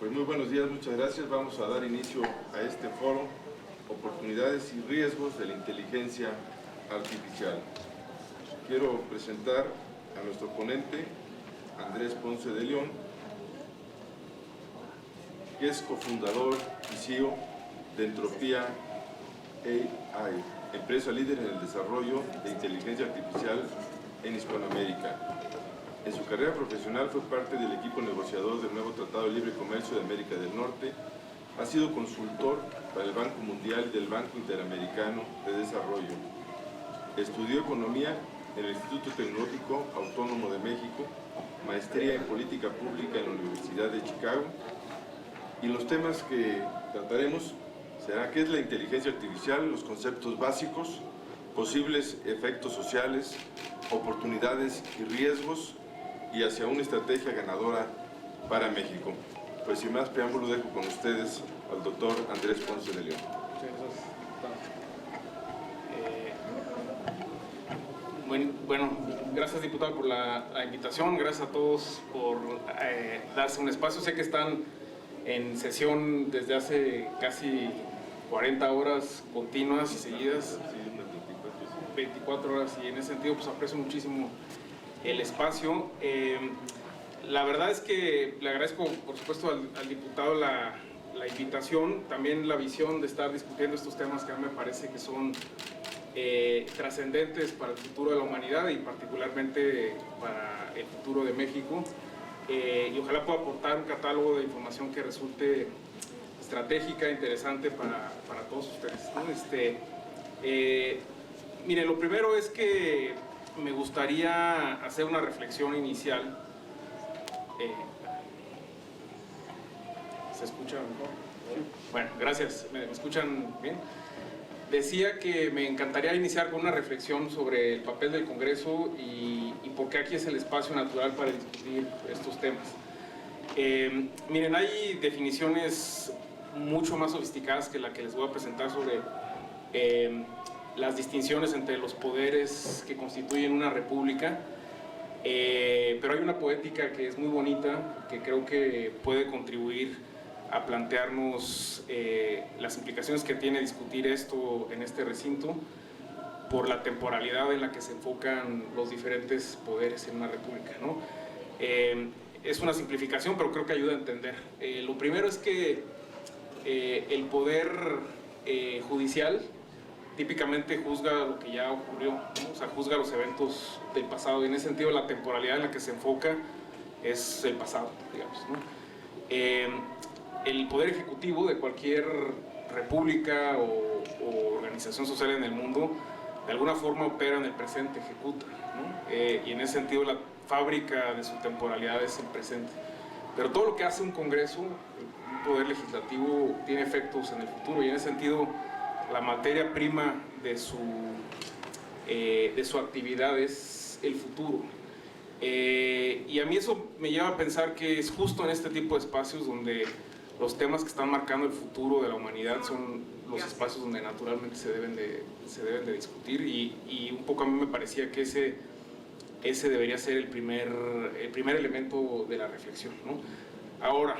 Pues muy buenos días, muchas gracias. Vamos a dar inicio a este foro, Oportunidades y Riesgos de la Inteligencia Artificial. Quiero presentar a nuestro ponente, Andrés Ponce de León, que es cofundador y CEO de Entropía AI, empresa líder en el desarrollo de inteligencia artificial en Hispanoamérica. En su carrera profesional fue parte del equipo negociador del nuevo Tratado de Libre Comercio de América del Norte, ha sido consultor para el Banco Mundial y del Banco Interamericano de Desarrollo. Estudió Economía en el Instituto Tecnológico Autónomo de México, maestría en Política Pública en la Universidad de Chicago, y los temas que trataremos será qué es la inteligencia artificial, los conceptos básicos, posibles efectos sociales, oportunidades y riesgos, y hacia una estrategia ganadora para México. Pues sin más preámbulo dejo con ustedes al doctor Andrés Ponce de León. Muchas gracias, diputado. Bueno, gracias, diputado, por la invitación. Gracias a todos por darse un espacio. Sé que están en sesión desde hace casi 40 horas continuas y seguidas, 24 horas, y en ese sentido pues aprecio muchísimo el espacio. La verdad es que le agradezco, por supuesto, al diputado la invitación, también la visión de estar discutiendo estos temas que a mí me parece que son trascendentes para el futuro de la humanidad y particularmente para el futuro de México, y ojalá pueda aportar un catálogo de información que resulte estratégica, interesante para todos ustedes, ¿no? Mire, lo primero es que me gustaría hacer una reflexión inicial. ¿Se escucha mejor? Bueno, gracias. ¿Me escuchan bien? Decía que me encantaría iniciar con una reflexión sobre el papel del Congreso y por qué aquí es el espacio natural para discutir estos temas. Miren, hay definiciones mucho más sofisticadas que la que les voy a presentar sobre las distinciones entre los poderes que constituyen una república, pero hay una poética que es muy bonita, que creo que puede contribuir a plantearnos las implicaciones que tiene discutir esto en este recinto por la temporalidad en la que se enfocan los diferentes poderes en una república, ¿no? Es una simplificación, pero creo que ayuda a entender. Lo primero es que el poder judicial típicamente juzga lo que ya ocurrió, ¿no? O sea, juzga los eventos del pasado, y en ese sentido la temporalidad en la que se enfoca es el pasado, digamos, ¿no? El poder ejecutivo de cualquier república o organización social en el mundo de alguna forma opera en el presente, ejecuta, ¿no? Y en ese sentido la fábrica de su temporalidad es el presente. Pero todo lo que hace un Congreso, un poder legislativo, tiene efectos en el futuro, y en ese sentido la materia prima de su actividad es el futuro. Y a mí eso me lleva a pensar que es justo en este tipo de espacios donde los temas que están marcando el futuro de la humanidad son los espacios donde naturalmente se deben de discutir, y un poco a mí me parecía que ese debería ser el primer elemento de la reflexión, ¿no? Ahora,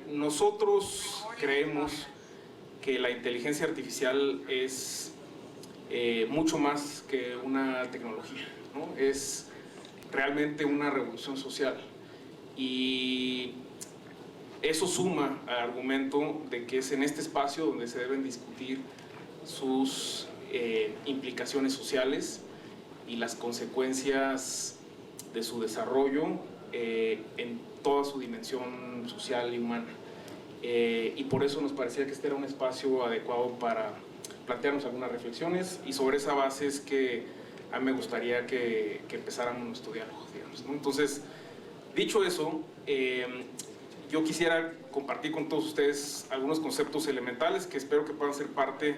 nosotros creemos que la inteligencia artificial es mucho más que una tecnología, ¿no? Es realmente una revolución social, y eso suma al argumento de que es en este espacio donde se deben discutir sus implicaciones sociales y las consecuencias de su desarrollo en toda su dimensión social y humana. Y por eso nos parecía que este era un espacio adecuado para plantearnos algunas reflexiones, y sobre esa base es que a mí me gustaría que empezáramos nuestro diálogo, digamos, ¿no? Entonces, dicho eso, yo quisiera compartir con todos ustedes algunos conceptos elementales que espero que puedan ser parte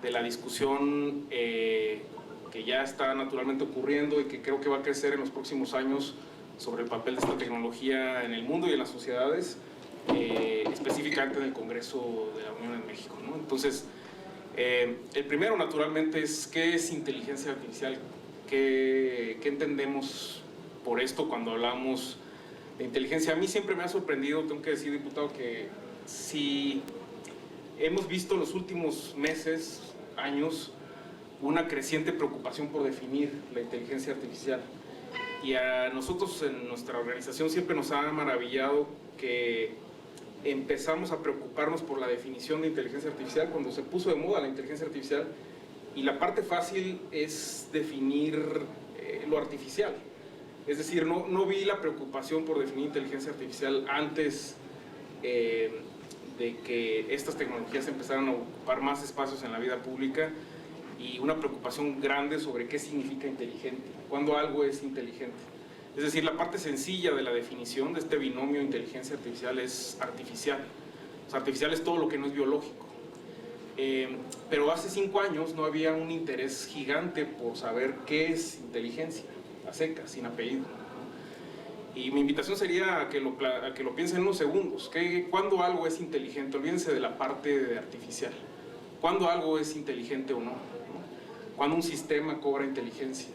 de la discusión que ya está naturalmente ocurriendo y que creo que va a crecer en los próximos años sobre el papel de esta tecnología en el mundo y en las sociedades, específicamente en el Congreso de la Unión en México, ¿no? Entonces, el primero naturalmente es ¿qué es inteligencia artificial? ¿Qué entendemos por esto cuando hablamos inteligencia. A mí siempre me ha sorprendido, tengo que decir, diputado, que si hemos visto en los últimos meses, años, una creciente preocupación por definir la inteligencia artificial. Y a nosotros en nuestra organización siempre nos ha maravillado que empezamos a preocuparnos por la definición de inteligencia artificial cuando se puso de moda la inteligencia artificial, y la parte fácil es definir lo artificial. Es decir, no vi la preocupación por definir inteligencia artificial antes de que estas tecnologías empezaran a ocupar más espacios en la vida pública, y una preocupación grande sobre qué significa inteligente, cuándo algo es inteligente. Es decir, la parte sencilla de la definición de este binomio inteligencia artificial es artificial. O sea, artificial es todo lo que no es biológico. Pero hace 5 años no había un interés gigante por saber qué es inteligencia, a secas, sin apellido. Y mi invitación sería a que lo piensen en unos segundos. ¿Cuándo algo es inteligente? Olvídense de la parte de artificial. ¿Cuándo algo es inteligente o no? ¿Cuándo un sistema cobra inteligencia?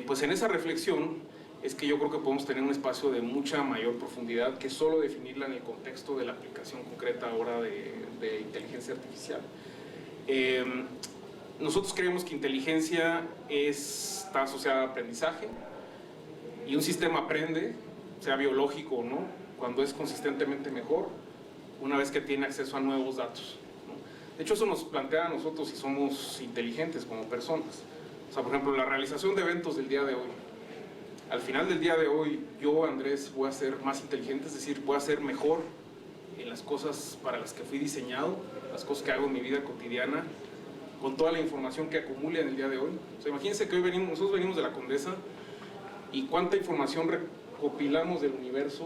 Pues en esa reflexión es que yo creo que podemos tener un espacio de mucha mayor profundidad que solo definirla en el contexto de la aplicación concreta ahora de inteligencia artificial. Nosotros creemos que inteligencia está asociada a aprendizaje, y un sistema aprende, sea biológico o no, cuando es consistentemente mejor, una vez que tiene acceso a nuevos datos. De hecho, eso nos plantea a nosotros si somos inteligentes como personas. O sea, por ejemplo, la realización de eventos del día de hoy. Al final del día de hoy, yo, Andrés, voy a ser más inteligente, es decir, voy a ser mejor en las cosas para las que fui diseñado, las cosas que hago en mi vida cotidiana, con toda la información que acumule en el día de hoy. O sea, imagínense que hoy nosotros venimos de la Condesa, y cuánta información recopilamos del universo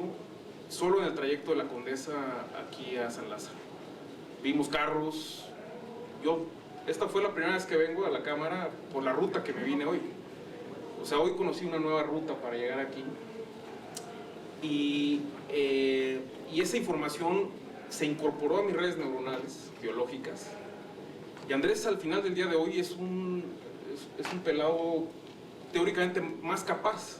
solo en el trayecto de la Condesa aquí a San Lázaro. Vimos carros. Esta fue la primera vez que vengo a la Cámara por la ruta que me vine hoy. O sea, hoy conocí una nueva ruta para llegar aquí. Y esa información se incorporó a mis redes neuronales biológicas. Y Andrés, al final del día de hoy, es un pelado teóricamente más capaz,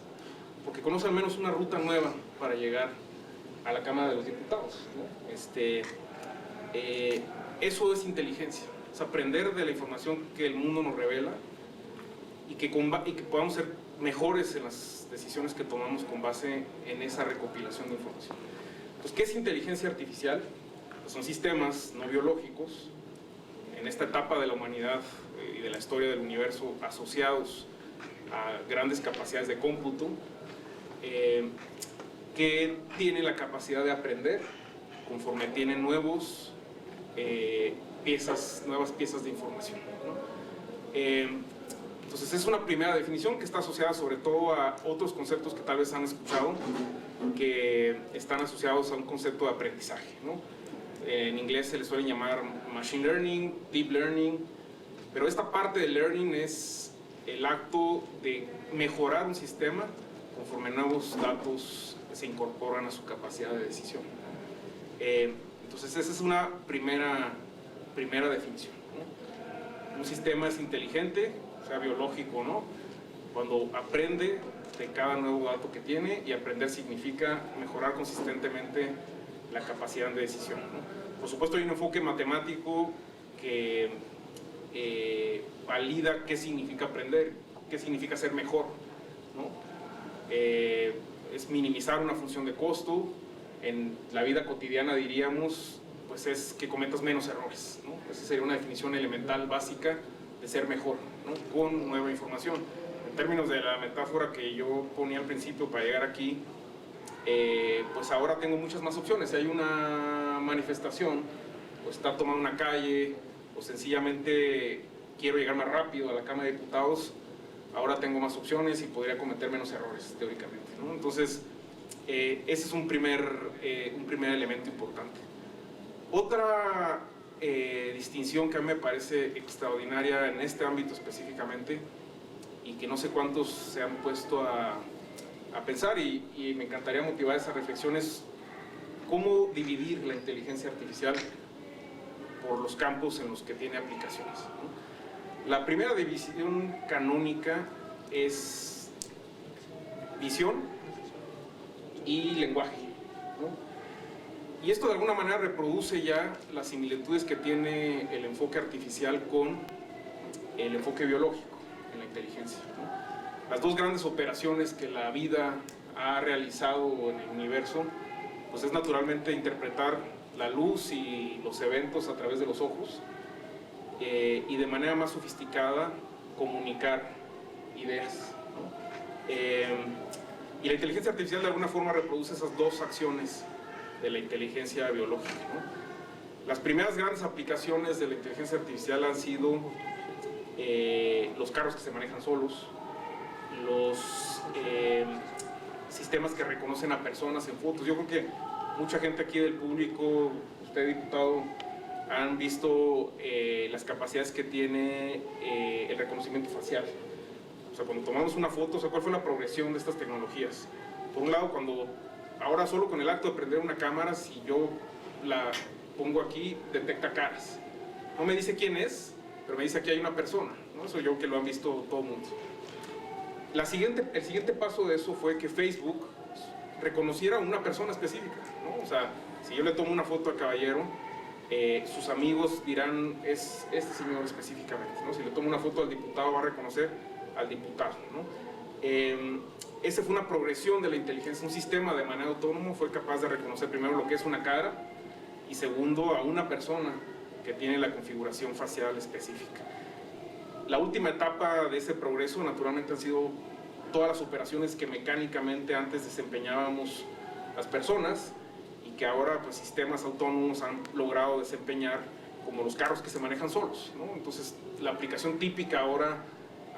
porque conoce al menos una ruta nueva para llegar a la Cámara de los Diputados, ¿no? Eso es inteligencia, es aprender de la información que el mundo nos revela, y que podamos ser mejores en las decisiones que tomamos con base en esa recopilación de información. Entonces, ¿qué es inteligencia artificial? Pues son sistemas no biológicos en esta etapa de la humanidad y de la historia del universo asociados a grandes capacidades de cómputo, que tienen la capacidad de aprender conforme tienen nuevas piezas de información, ¿no? Entonces es una primera definición que está asociada sobre todo a otros conceptos que tal vez han escuchado, que están asociados a un concepto de aprendizaje, ¿no? En inglés se le suele llamar machine learning, deep learning, pero esta parte de learning es el acto de mejorar un sistema conforme nuevos datos se incorporan a su capacidad de decisión. Entonces esa es una primera definición, ¿no? Un sistema es inteligente, sea biológico o no, cuando aprende de cada nuevo dato que tiene, y aprender significa mejorar consistentemente la capacidad de decisión, ¿no? Por supuesto hay un enfoque matemático que valida qué significa aprender, qué significa ser mejor, ¿no? Es minimizar una función de costo. En la vida cotidiana diríamos, pues es que cometas menos errores, ¿no? Esa sería una definición elemental básica de ser mejor, ¿no? Con nueva información. En términos de la metáfora que yo ponía al principio para llegar aquí, pues ahora tengo muchas más opciones. Si hay una manifestación, o está tomando una calle, o sencillamente quiero llegar más rápido a la Cámara de Diputados, ahora tengo más opciones y podría cometer menos errores, teóricamente, ¿no? Entonces, ese es un primer elemento importante. Otra distinción que a mí me parece extraordinaria en este ámbito específicamente, y que no sé cuántos se han puesto a pensar, y me encantaría motivar esa reflexión, es cómo dividir la inteligencia artificial por los campos en los que tiene aplicaciones, ¿no? La primera división canónica es visión y lenguaje, ¿no? Y esto de alguna manera reproduce ya las similitudes que tiene el enfoque artificial con el enfoque biológico en la inteligencia, ¿no? Las dos grandes operaciones que la vida ha realizado en el universo, pues es naturalmente interpretar la luz y los eventos a través de los ojos, y de manera más sofisticada comunicar ideas, ¿no? Y la inteligencia artificial de alguna forma reproduce esas dos acciones de la inteligencia biológica, ¿no? Las primeras grandes aplicaciones de la inteligencia artificial han sido los carros que se manejan solos, los sistemas que reconocen a personas en fotos. Yo creo que mucha gente aquí del público, usted diputado, han visto las capacidades que tiene el reconocimiento facial. O sea, cuando tomamos una foto, o sea, ¿cuál fue la progresión de estas tecnologías? Por un lado, ahora solo con el acto de prender una cámara, si yo la pongo aquí, detecta caras. No me dice quién es, pero me dice aquí hay una persona, ¿no? Eso yo que lo han visto todo el mundo. El siguiente paso de eso fue que Facebook reconociera a una persona específica, ¿no? O sea, si yo le tomo una foto a Caballero, sus amigos dirán, es este señor específicamente, ¿no? Si le tomo una foto al diputado, va a reconocer al diputado, ¿no? Esa fue una progresión de la inteligencia. Un sistema de manera autónoma fue capaz de reconocer primero lo que es una cara y segundo a una persona que tiene la configuración facial específica. La última etapa de ese progreso naturalmente han sido todas las operaciones que mecánicamente antes desempeñábamos las personas y que ahora pues, sistemas autónomos han logrado desempeñar, como los carros que se manejan solos, ¿no? Entonces la aplicación típica ahora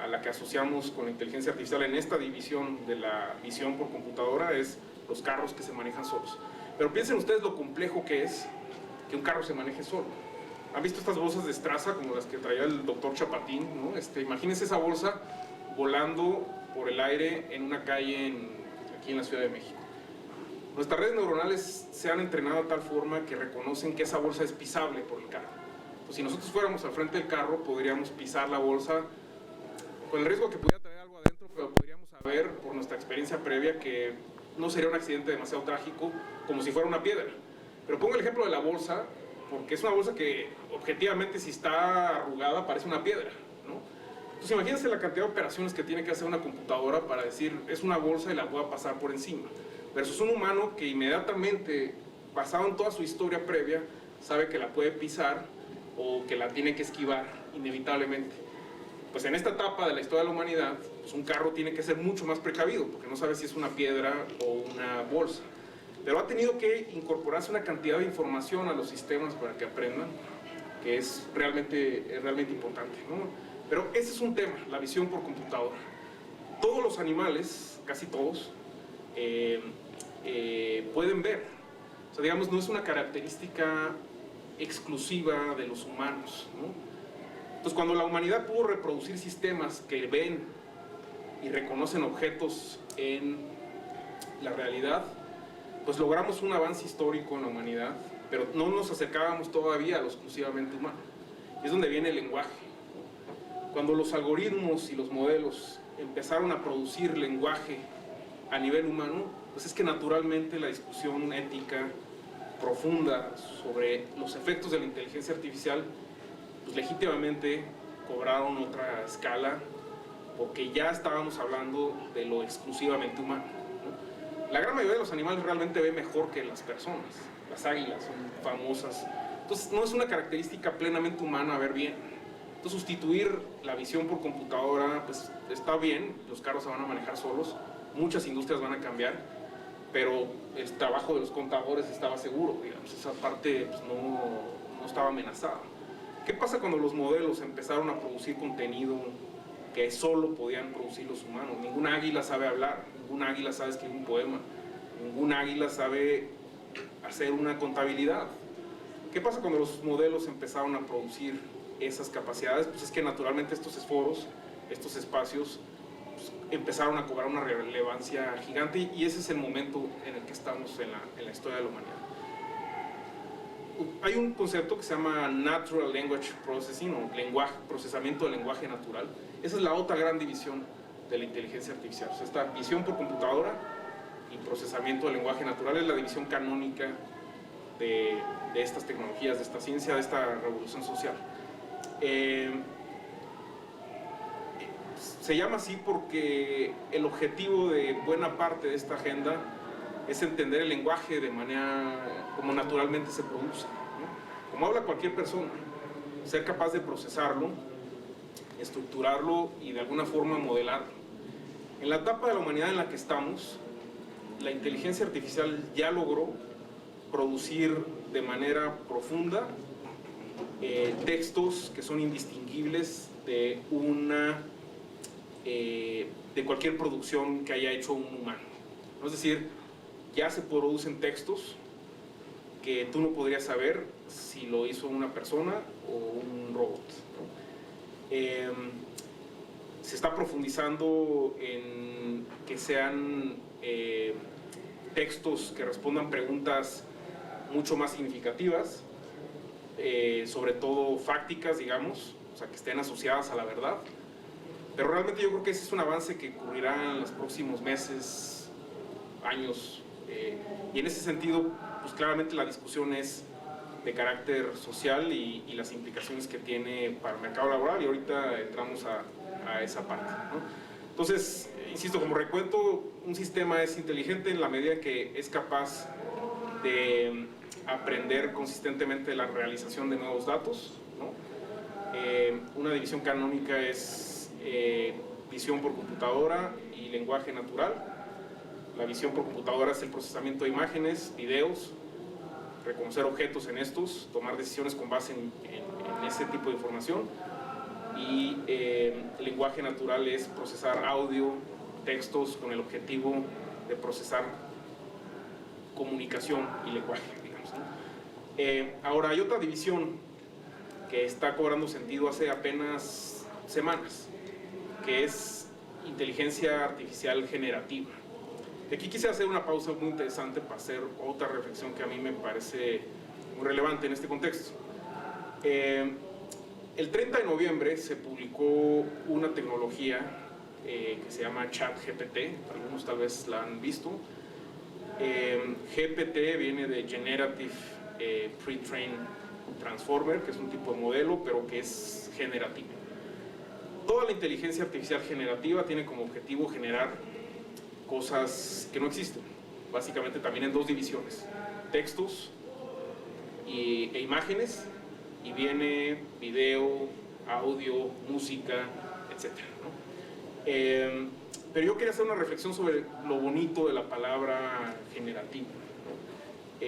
a la que asociamos con la inteligencia artificial en esta división de la visión por computadora es los carros que se manejan solos. Pero piensen ustedes lo complejo que es que un carro se maneje solo. ¿Han visto estas bolsas de estraza como las que traía el doctor Chapatín, ¿no? Imagínense esa bolsa volando por el aire en una calle aquí en la Ciudad de México. Nuestras redes neuronales se han entrenado de tal forma que reconocen que esa bolsa es pisable por el carro. Pues si nosotros fuéramos al frente del carro, podríamos pisar la bolsa con el riesgo que pudiera traer algo adentro, pero podríamos saber por nuestra experiencia previa que no sería un accidente demasiado trágico como si fuera una piedra. Pero pongo el ejemplo de la bolsa, porque es una bolsa que objetivamente si está arrugada parece una piedra, ¿no? Entonces imagínense la cantidad de operaciones que tiene que hacer una computadora para decir es una bolsa y la voy a pasar por encima, versus un humano que inmediatamente, basado en toda su historia previa, sabe que la puede pisar o que la tiene que esquivar inevitablemente. Pues en esta etapa de la historia de la humanidad, pues un carro tiene que ser mucho más precavido, porque no sabe si es una piedra o una bolsa. Pero ha tenido que incorporarse una cantidad de información a los sistemas para que aprendan, que es realmente importante, ¿no? Pero ese es un tema, la visión por computadora. Todos los animales, casi todos, pueden ver. O sea, digamos, no es una característica exclusiva de los humanos, ¿no? Entonces, cuando la humanidad pudo reproducir sistemas que ven y reconocen objetos en la realidad, pues logramos un avance histórico en la humanidad, pero no nos acercábamos todavía a lo exclusivamente humano. Y es donde viene el lenguaje. Cuando los algoritmos y los modelos empezaron a producir lenguaje a nivel humano, pues es que naturalmente la discusión ética profunda sobre los efectos de la inteligencia artificial, pues legítimamente cobraron otra escala, porque ya estábamos hablando de lo exclusivamente humano, ¿no? La gran mayoría de los animales realmente ve mejor que las personas. Las águilas son famosas. Entonces no es una característica plenamente humana ver bien. Entonces sustituir la visión por computadora, pues está bien, los carros se van a manejar solos, muchas industrias van a cambiar, pero el trabajo de los contadores estaba seguro, digamos, esa parte pues, no estaba amenazada. ¿Qué pasa cuando los modelos empezaron a producir contenido que solo podían producir los humanos? Ninguna águila sabe hablar, ninguna águila sabe escribir un poema, ninguna águila sabe hacer una contabilidad. ¿Qué pasa cuando los modelos empezaron a producir esas capacidades? Pues es que naturalmente estos foros, estos espacios, pues, empezaron a cobrar una relevancia gigante y ese es el momento en el que estamos en la historia de la humanidad. Hay un concepto que se llama Natural Language Processing, o procesamiento del lenguaje natural. Esa es la otra gran división de la inteligencia artificial. O sea, esta visión por computadora y procesamiento del lenguaje natural es la división canónica de estas tecnologías, de esta ciencia, de esta revolución social. Se llama así porque el objetivo de buena parte de esta agenda es entender el lenguaje de manera como naturalmente se produce, ¿no? Como habla cualquier persona, ser capaz de procesarlo, estructurarlo y de alguna forma modelarlo. En la etapa de la humanidad en la que estamos, la inteligencia artificial ya logró producir de manera profunda textos que son indistinguibles de cualquier producción que haya hecho un humano. Es decir, ya se producen textos que tú no podrías saber si lo hizo una persona o un robot, ¿no? Se está profundizando en que sean textos que respondan preguntas mucho más significativas, sobre todo fácticas, digamos, o sea, que estén asociadas a la verdad. Pero realmente yo creo que ese es un avance que ocurrirá en los próximos meses, años, y en ese sentido, pues claramente la discusión es de carácter social y las implicaciones que tiene para el mercado laboral, y ahorita entramos a esa parte, ¿no? Entonces, insisto, como recuento, un sistema es inteligente en la medida que es capaz de aprender consistentemente la realización de nuevos datos, ¿no? Una división canónica es visión por computadora y lenguaje natural. La visión por computadora es el procesamiento de imágenes, videos, reconocer objetos en estos, tomar decisiones con base en ese tipo de información. Y el lenguaje natural es procesar audio, textos con el objetivo de procesar comunicación y lenguaje, digamos, ¿no? Ahora, hay otra división que está cobrando sentido hace apenas semanas, que es inteligencia artificial generativa. De aquí quise hacer una pausa muy interesante para hacer otra reflexión que a mí me parece muy relevante en este contexto. El 30 de noviembre se publicó una tecnología que se llama ChatGPT, algunos tal vez la han visto. GPT viene de Generative Pre-trained Transformer, que es un tipo de modelo, pero que es generativo. Toda la inteligencia artificial generativa tiene como objetivo generar cosas que no existen, básicamente también en dos divisiones: textos e imágenes, y viene video, audio, música, etc., ¿no? Pero yo quería hacer una reflexión sobre lo bonito de la palabra generativo, ¿no?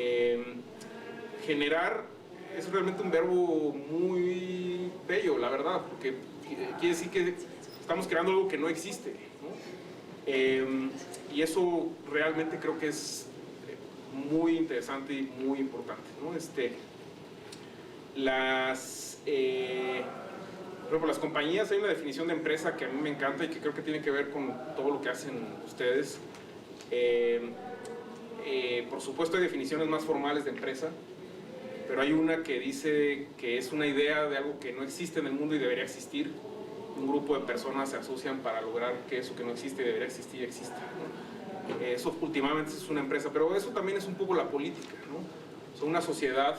Generar es realmente un verbo muy bello, la verdad, porque quiere decir que estamos creando algo que no existe, ¿no? Y eso realmente creo que es muy interesante y muy importante, ¿no? Por ejemplo, las compañías, hay una definición de empresa que a mí me encanta y que creo que tiene que ver con todo lo que hacen ustedes. Por supuesto hay definiciones más formales de empresa, pero hay una que dice que es una idea de algo que no existe en el mundo y debería existir. Un grupo de personas se asocian para lograr que eso que no existe y debería existir exista, ¿no? Eso últimamente es una empresa, pero eso también es un poco la política, ¿no? O sea, una sociedad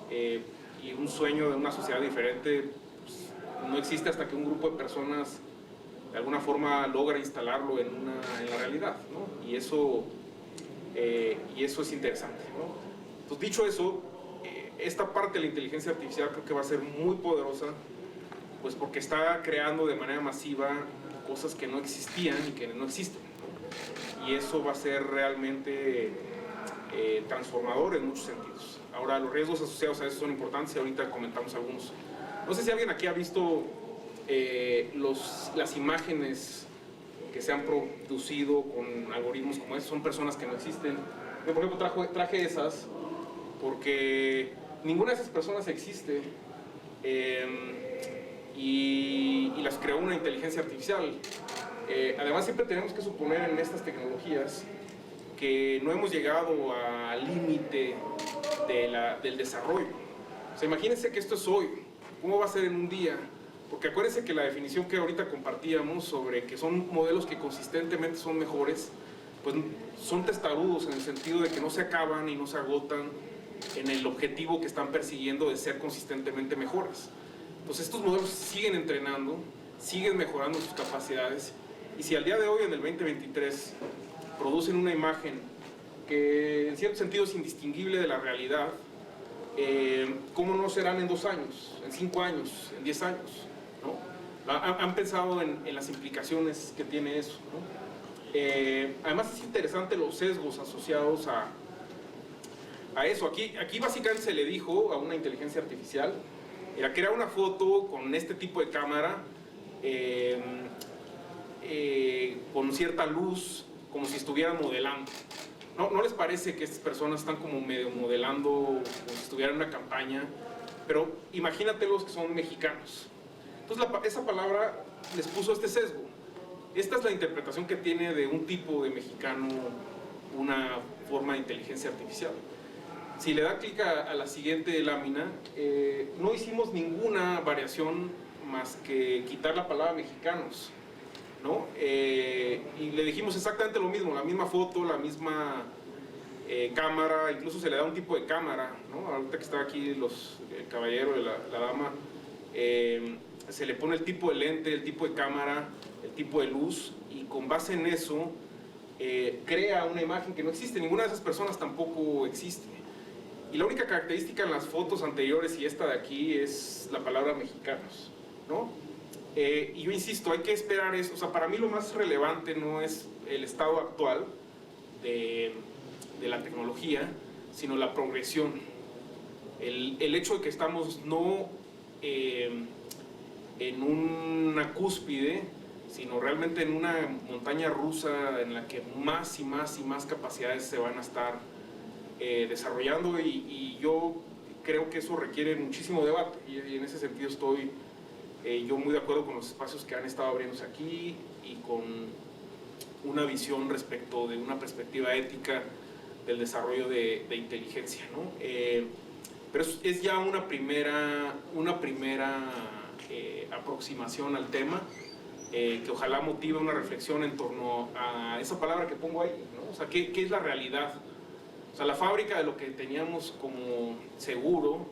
y un sueño de una sociedad diferente, pues, no existe hasta que un grupo de personas de alguna forma logra instalarlo en la realidad, ¿no? Y eso es interesante, ¿no? Entonces, dicho eso, esta parte de la inteligencia artificial creo que va a ser muy poderosa, pues porque está creando de manera masiva cosas que no existían y que no existen, ¿no? Y eso va a ser realmente transformador en muchos sentidos. Ahora, los riesgos asociados a eso son importantes y ahorita comentamos algunos. No sé si alguien aquí ha visto las imágenes que se han producido con algoritmos como estos. Son personas que no existen. Yo, por ejemplo, traje esas porque ninguna de esas personas existe, y las creó una inteligencia artificial. Además, siempre tenemos que suponer en estas tecnologías que no hemos llegado al límite del desarrollo. O sea, imagínense que esto es hoy, ¿cómo va a ser en un día? Porque acuérdense que la definición que ahorita compartíamos sobre que son modelos que consistentemente son mejores, pues son testarudos en el sentido de que no se acaban y no se agotan en el objetivo que están persiguiendo de ser consistentemente mejores. Entonces estos modelos siguen entrenando, siguen mejorando sus capacidades, y si al día de hoy, en el 2023, producen una imagen que en cierto sentido es indistinguible de la realidad, ¿cómo no serán en 2 años, en 5 años, en 10 años? ¿No? ¿Han pensado en las implicaciones que tiene eso? ¿No? Además es interesante los sesgos asociados a eso. Aquí básicamente se le dijo a una inteligencia artificial, era crear una foto con este tipo de cámara, con cierta luz, como si estuvieran modelando. ¿No les parece que estas personas están como medio modelando, como si estuvieran en una campaña? Pero imagínatelos que son mexicanos. Entonces esa palabra les puso este sesgo. Esta es la interpretación que tiene de un tipo de mexicano una forma de inteligencia artificial. Si le da clic a la siguiente lámina, no hicimos ninguna variación más que quitar la palabra mexicanos, ¿no? Y le dijimos exactamente lo mismo, la misma foto, la misma cámara, incluso se le da un tipo de cámara, ¿no? Ahorita que está aquí el caballero y la dama, se le pone el tipo de lente, el tipo de cámara, el tipo de luz, y con base en eso crea una imagen que no existe. Ninguna de esas personas tampoco existe. Y la única característica en las fotos anteriores y esta de aquí es la palabra mexicanos, ¿no? Y yo insisto, hay que esperar eso. O sea, para mí lo más relevante no es el estado actual de la tecnología, sino la progresión. El hecho de que estamos no en una cúspide, sino realmente en una montaña rusa en la que más y más y más capacidades se van a estar desarrollando, y yo creo que eso requiere muchísimo debate, y en ese sentido estoy yo muy de acuerdo con los espacios que han estado abriéndose aquí y con una visión respecto de una perspectiva ética del desarrollo de inteligencia, ¿no? Pero es ya una primera aproximación al tema, que ojalá motive una reflexión en torno a esa palabra que pongo ahí, ¿no? O sea, ¿qué es la realidad? O sea, la fábrica de lo que teníamos como seguro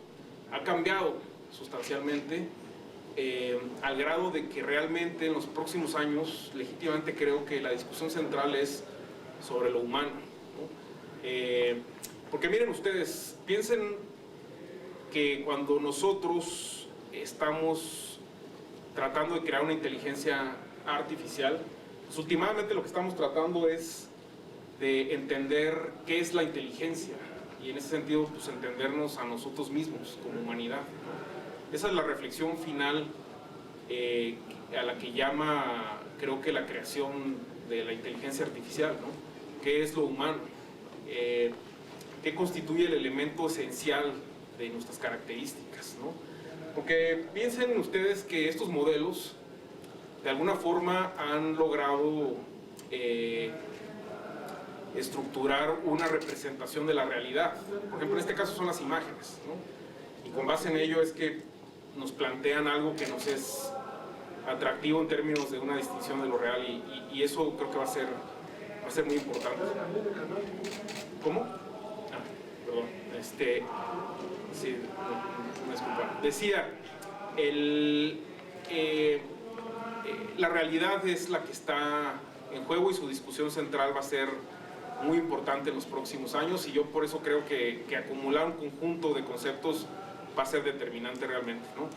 ha cambiado sustancialmente, al grado de que realmente en los próximos años, legítimamente creo que la discusión central es sobre lo humano, ¿no? Porque miren ustedes, piensen que cuando nosotros estamos tratando de crear una inteligencia artificial, pues últimamente lo que estamos tratando es de entender qué es la inteligencia, y en ese sentido pues entendernos a nosotros mismos como humanidad, ¿no? Esa es la reflexión final a la que llama, creo que, la creación de la inteligencia artificial, ¿no? ¿Qué es lo humano? ¿Qué constituye el elemento esencial de nuestras características, ¿no? Porque piensen ustedes que estos modelos de alguna forma han logrado estructurar una representación de la realidad. Por ejemplo, en este caso son las imágenes, ¿no? Y con base en ello es que nos plantean algo que nos es atractivo en términos de una distinción de lo real, y eso creo que va a ser muy importante. ¿Cómo? Ah, perdón. Sí, una disculpa. Decía, la realidad es la que está en juego, y su discusión central va a ser muy importante en los próximos años, y yo por eso creo que acumular un conjunto de conceptos va a ser determinante realmente, ¿no?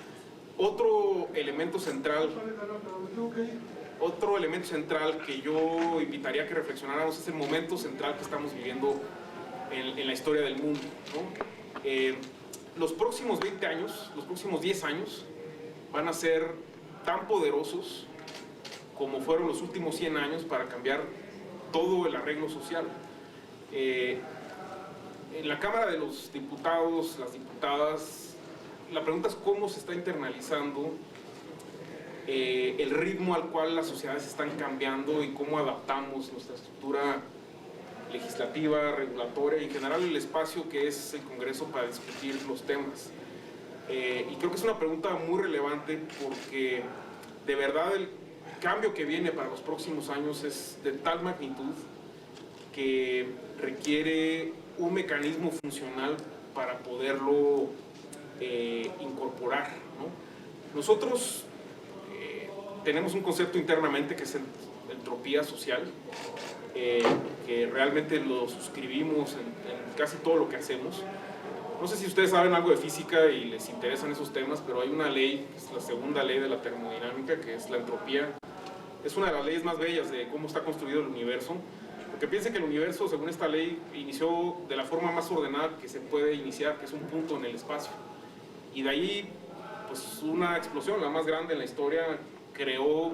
Otro elemento central que yo invitaría a que reflexionáramos es el momento central que estamos viviendo en la historia del mundo, ¿no? Los próximos 20 años, los próximos 10 años van a ser tan poderosos como fueron los últimos 100 años para cambiar todo el arreglo social. En la Cámara de los Diputados, las diputadas, la pregunta es cómo se está internalizando el ritmo al cual las sociedades están cambiando, y cómo adaptamos nuestra estructura legislativa, regulatoria y en general el espacio que es el Congreso para discutir los temas. Y creo que es una pregunta muy relevante, porque de verdad el cambio que viene para los próximos años es de tal magnitud que requiere un mecanismo funcional para poderlo incorporar, ¿no? Nosotros tenemos un concepto internamente que es entropía social, que realmente lo suscribimos en casi todo lo que hacemos. No sé si ustedes saben algo de física y les interesan esos temas, pero hay una ley, es la segunda ley de la termodinámica, que es la entropía. Es una de las leyes más bellas de cómo está construido el universo, porque piensen que el universo, según esta ley, inició de la forma más ordenada que se puede iniciar, que es un punto en el espacio. Y de ahí, pues una explosión, la más grande en la historia, creó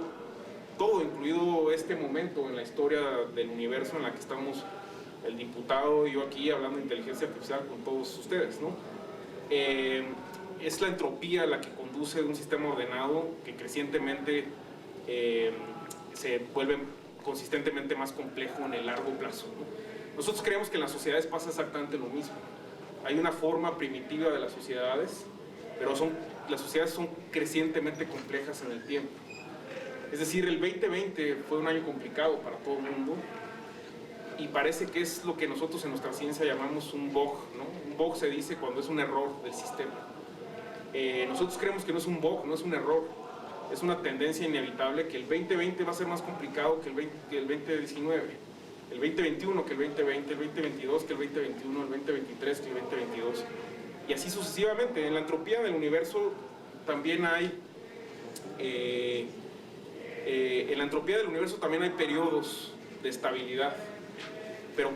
todo, incluido este momento en la historia del universo en la que estamos el diputado y yo aquí hablando de inteligencia artificial con todos ustedes, ¿no? Es la entropía la que conduce un sistema ordenado que crecientemente se vuelve consistentemente más complejo en el largo plazo, ¿no? Nosotros creemos que en las sociedades pasa exactamente lo mismo. Hay una forma primitiva de las sociedades, pero las sociedades son crecientemente complejas en el tiempo. Es decir, el 2020 fue un año complicado para todo el mundo y parece que es lo que nosotros en nuestra ciencia llamamos un bug, ¿no? Un bug se dice cuando es un error del sistema. Nosotros creemos que no es un bug, no es un error, es una tendencia inevitable que el 2020 va a ser más complicado que el 2019, el 2021 que el 2020, el 2022 que el 2021, el 2023 que el 2022, y así sucesivamente. En la entropía del universo también hay... en la entropía del universo también hay periodos de estabilidad, pero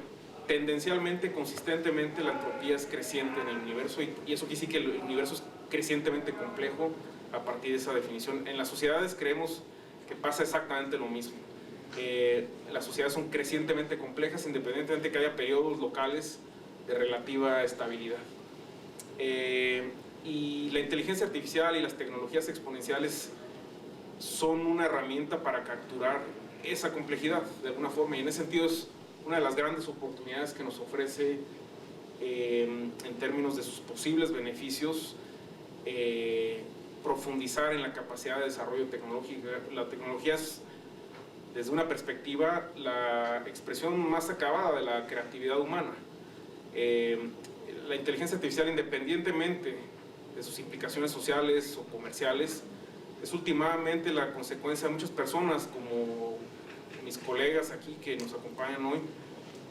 tendencialmente, consistentemente, la entropía es creciente en el universo y eso quiere decir que el universo es crecientemente complejo a partir de esa definición. En las sociedades creemos que pasa exactamente lo mismo. Las sociedades son crecientemente complejas independientemente de que haya periodos locales de relativa estabilidad. Y la inteligencia artificial y las tecnologías exponenciales son una herramienta para capturar esa complejidad de alguna forma, y en ese sentido es una de las grandes oportunidades que nos ofrece en términos de sus posibles beneficios, profundizar en la capacidad de desarrollo tecnológico. La tecnología es, desde una perspectiva, la expresión más acabada de la creatividad humana. La inteligencia artificial, independientemente de sus implicaciones sociales o comerciales, es últimamente la consecuencia de muchas personas, como mis colegas aquí que nos acompañan hoy,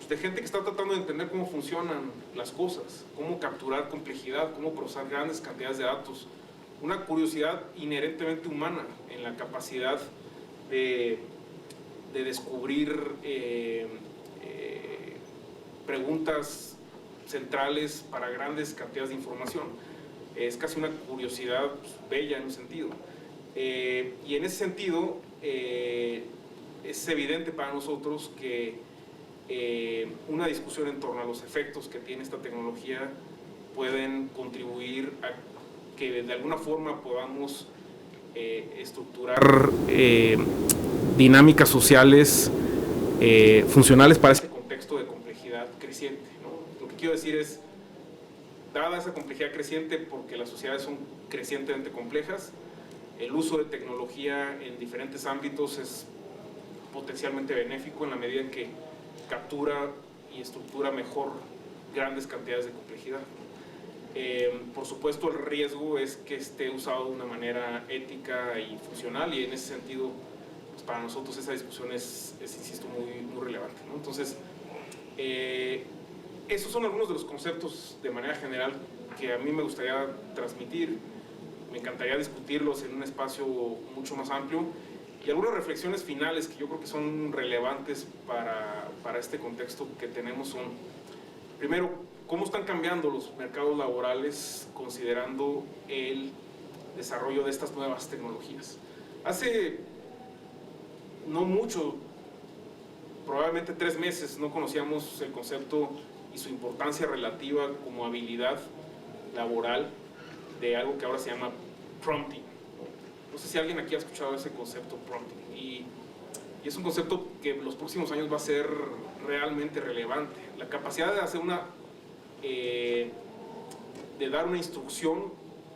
de gente que está tratando de entender cómo funcionan las cosas, cómo capturar complejidad, cómo procesar grandes cantidades de datos. Una curiosidad inherentemente humana en la capacidad de descubrir preguntas centrales para grandes cantidades de información. Es casi una curiosidad bella en un sentido. Y en ese sentido, es evidente para nosotros que una discusión en torno a los efectos que tiene esta tecnología pueden contribuir a que de alguna forma podamos estructurar dinámicas sociales funcionales para este contexto de complejidad creciente, ¿no? Lo que quiero decir es, dada esa complejidad creciente, porque las sociedades son crecientemente complejas, el uso de tecnología en diferentes ámbitos es potencialmente benéfico en la medida en que captura y estructura mejor grandes cantidades de complejidad. Por supuesto, el riesgo es que esté usado de una manera ética y funcional, y en ese sentido, pues para nosotros esa discusión es insisto, muy relevante, ¿no? Entonces, esos son algunos de los conceptos de manera general que a mí me gustaría transmitir. Me encantaría discutirlos en un espacio mucho más amplio, y algunas reflexiones finales que yo creo que son relevantes para este contexto que tenemos son, primero, cómo están cambiando los mercados laborales considerando el desarrollo de estas nuevas tecnologías. Hace no mucho, probablemente 3 meses, no conocíamos el concepto y su importancia relativa como habilidad laboral de algo que ahora se llama prompting. No sé si alguien aquí ha escuchado ese concepto, prompting, y es un concepto que en los próximos años va a ser realmente relevante. La capacidad de hacer de dar una instrucción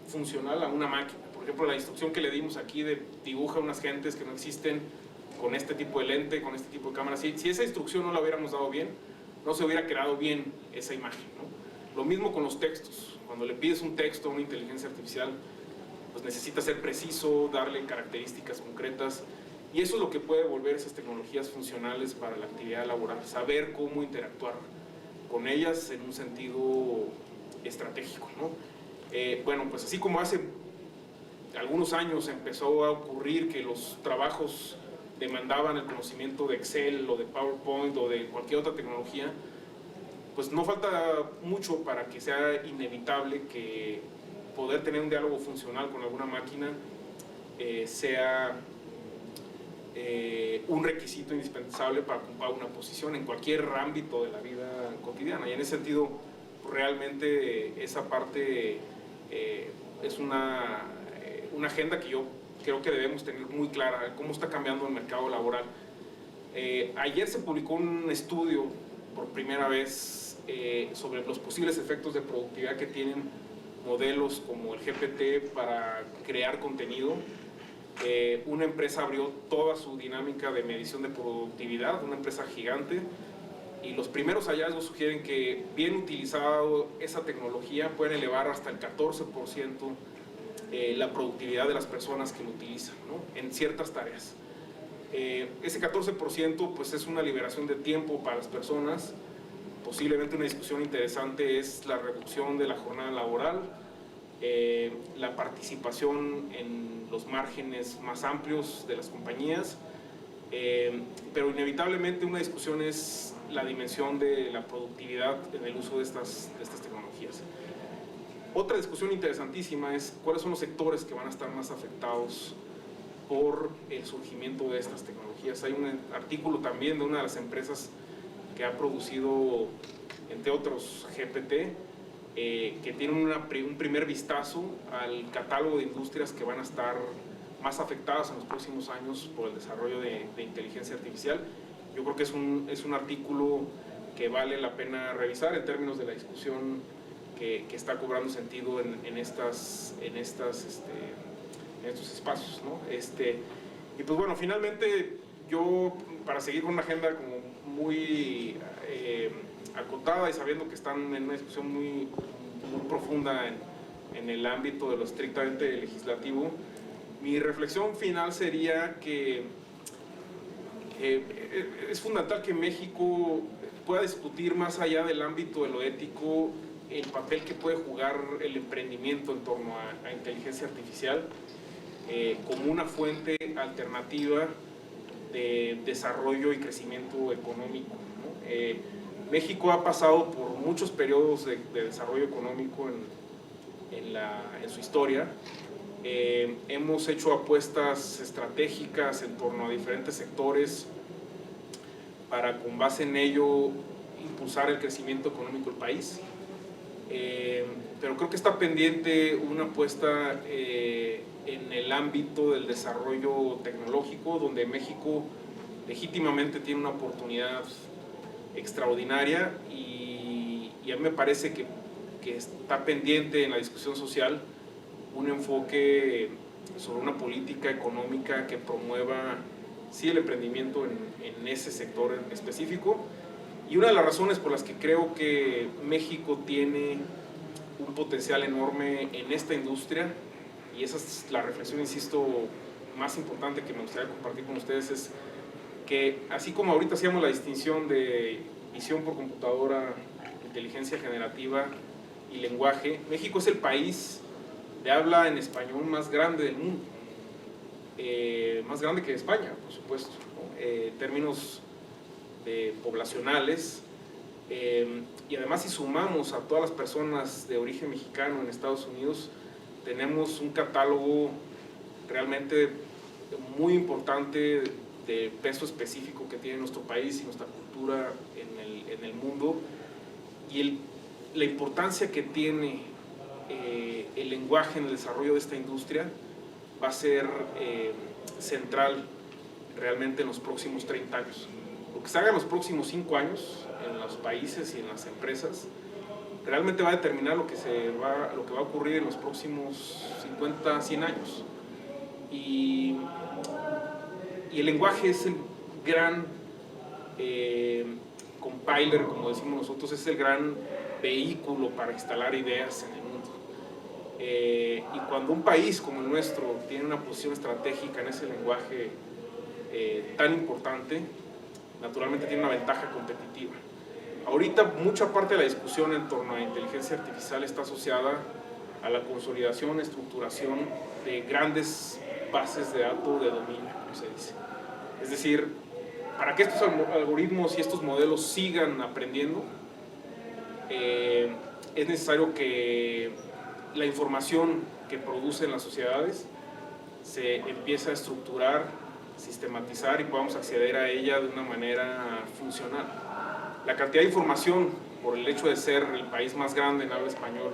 funcional a una máquina. Por ejemplo, la instrucción que le dimos aquí de dibuja unas gentes que no existen con este tipo de lente, con este tipo de cámara. Si esa instrucción no la hubiéramos dado bien, no se hubiera creado bien esa imagen, ¿no? Lo mismo con los textos. Cuando le pides un texto a una inteligencia artificial, pues necesita ser preciso, darle características concretas, y eso es lo que puede volver esas tecnologías funcionales para la actividad laboral, saber cómo interactuar con ellas en un sentido estratégico, ¿no? Bueno, pues así como hace algunos años empezó a ocurrir que los trabajos demandaban el conocimiento de Excel o de PowerPoint o de cualquier otra tecnología, pues no falta mucho para que sea inevitable que poder tener un diálogo funcional con alguna máquina sea un requisito indispensable para ocupar una posición en cualquier ámbito de la vida cotidiana. Y en ese sentido, realmente esa parte es una agenda que yo creo que debemos tener muy clara, cómo está cambiando el mercado laboral. Ayer se publicó un estudio por primera vez sobre los posibles efectos de productividad que tienen modelos como el GPT para crear contenido. Una empresa abrió toda su dinámica de medición de productividad, una empresa gigante, y los primeros hallazgos sugieren que bien utilizado esa tecnología pueden elevar hasta el 14% la productividad de las personas que lo utilizan, ¿no? En ciertas tareas. Ese 14% pues es una liberación de tiempo para las personas. Posiblemente una discusión interesante es la reducción de la jornada laboral, la participación en los márgenes más amplios de las compañías, pero inevitablemente una discusión es la dimensión de la productividad en el uso de estas tecnologías. Otra discusión interesantísima es cuáles son los sectores que van a estar más afectados por el surgimiento de estas tecnologías. Hay un artículo también de una de las empresas que ha producido, entre otros, GPT, que tiene un primer vistazo al catálogo de industrias que van a estar más afectadas en los próximos años por el desarrollo de inteligencia artificial. Yo creo que es un artículo que vale la pena revisar en términos de la discusión que está cobrando sentido en estos espacios, ¿no? Y pues bueno, finalmente yo, para seguir con una agenda como muy acotada y sabiendo que están en una discusión muy profunda en el ámbito de lo estrictamente legislativo, mi reflexión final sería que es fundamental que México pueda discutir más allá del ámbito de lo ético el papel que puede jugar el emprendimiento en torno a inteligencia artificial como una fuente alternativa de desarrollo y crecimiento económico, ¿no? México ha pasado por muchos periodos de desarrollo económico en su historia. Hemos hecho apuestas estratégicas en torno a diferentes sectores para, con base en ello, impulsar el crecimiento económico del país. Pero creo que está pendiente una apuesta en el ámbito del desarrollo tecnológico, donde México legítimamente tiene una oportunidad extraordinaria, y a mí me parece que está pendiente en la discusión social un enfoque sobre una política económica que promueva sí el emprendimiento en ese sector en específico. Y una de las razones por las que creo que México tiene un potencial enorme en esta industria, y esa es la reflexión, insisto, más importante que me gustaría compartir con ustedes, es que así como ahorita hacíamos la distinción de visión por computadora, inteligencia generativa y lenguaje, México es el país de habla en español más grande del mundo, más grande que España, por supuesto, ¿no? En términos poblacionales, y además si sumamos a todas las personas de origen mexicano en Estados Unidos, tenemos un catálogo realmente muy importante de peso específico que tiene nuestro país y nuestra cultura en el mundo, y la importancia que tiene el lenguaje en el desarrollo de esta industria va a ser central realmente en los próximos 30 años. Lo que se haga en los próximos 5 años en los países y en las empresas realmente va a determinar lo que va a ocurrir en los próximos 50, 100 años. Y el lenguaje es el gran compiler, como decimos nosotros, es el gran vehículo para instalar ideas en el mundo. Y cuando un país como el nuestro tiene una posición estratégica en ese lenguaje tan importante, naturalmente tiene una ventaja competitiva. Ahorita mucha parte de la discusión en torno a inteligencia artificial está asociada a la consolidación, estructuración de grandes bases de datos de dominio, como se dice. Es decir, para que estos algoritmos y estos modelos sigan aprendiendo, es necesario que la información que producen las sociedades se empiece a estructurar, sistematizar y podamos acceder a ella de una manera funcional. La cantidad de información, por el hecho de ser el país más grande en habla español,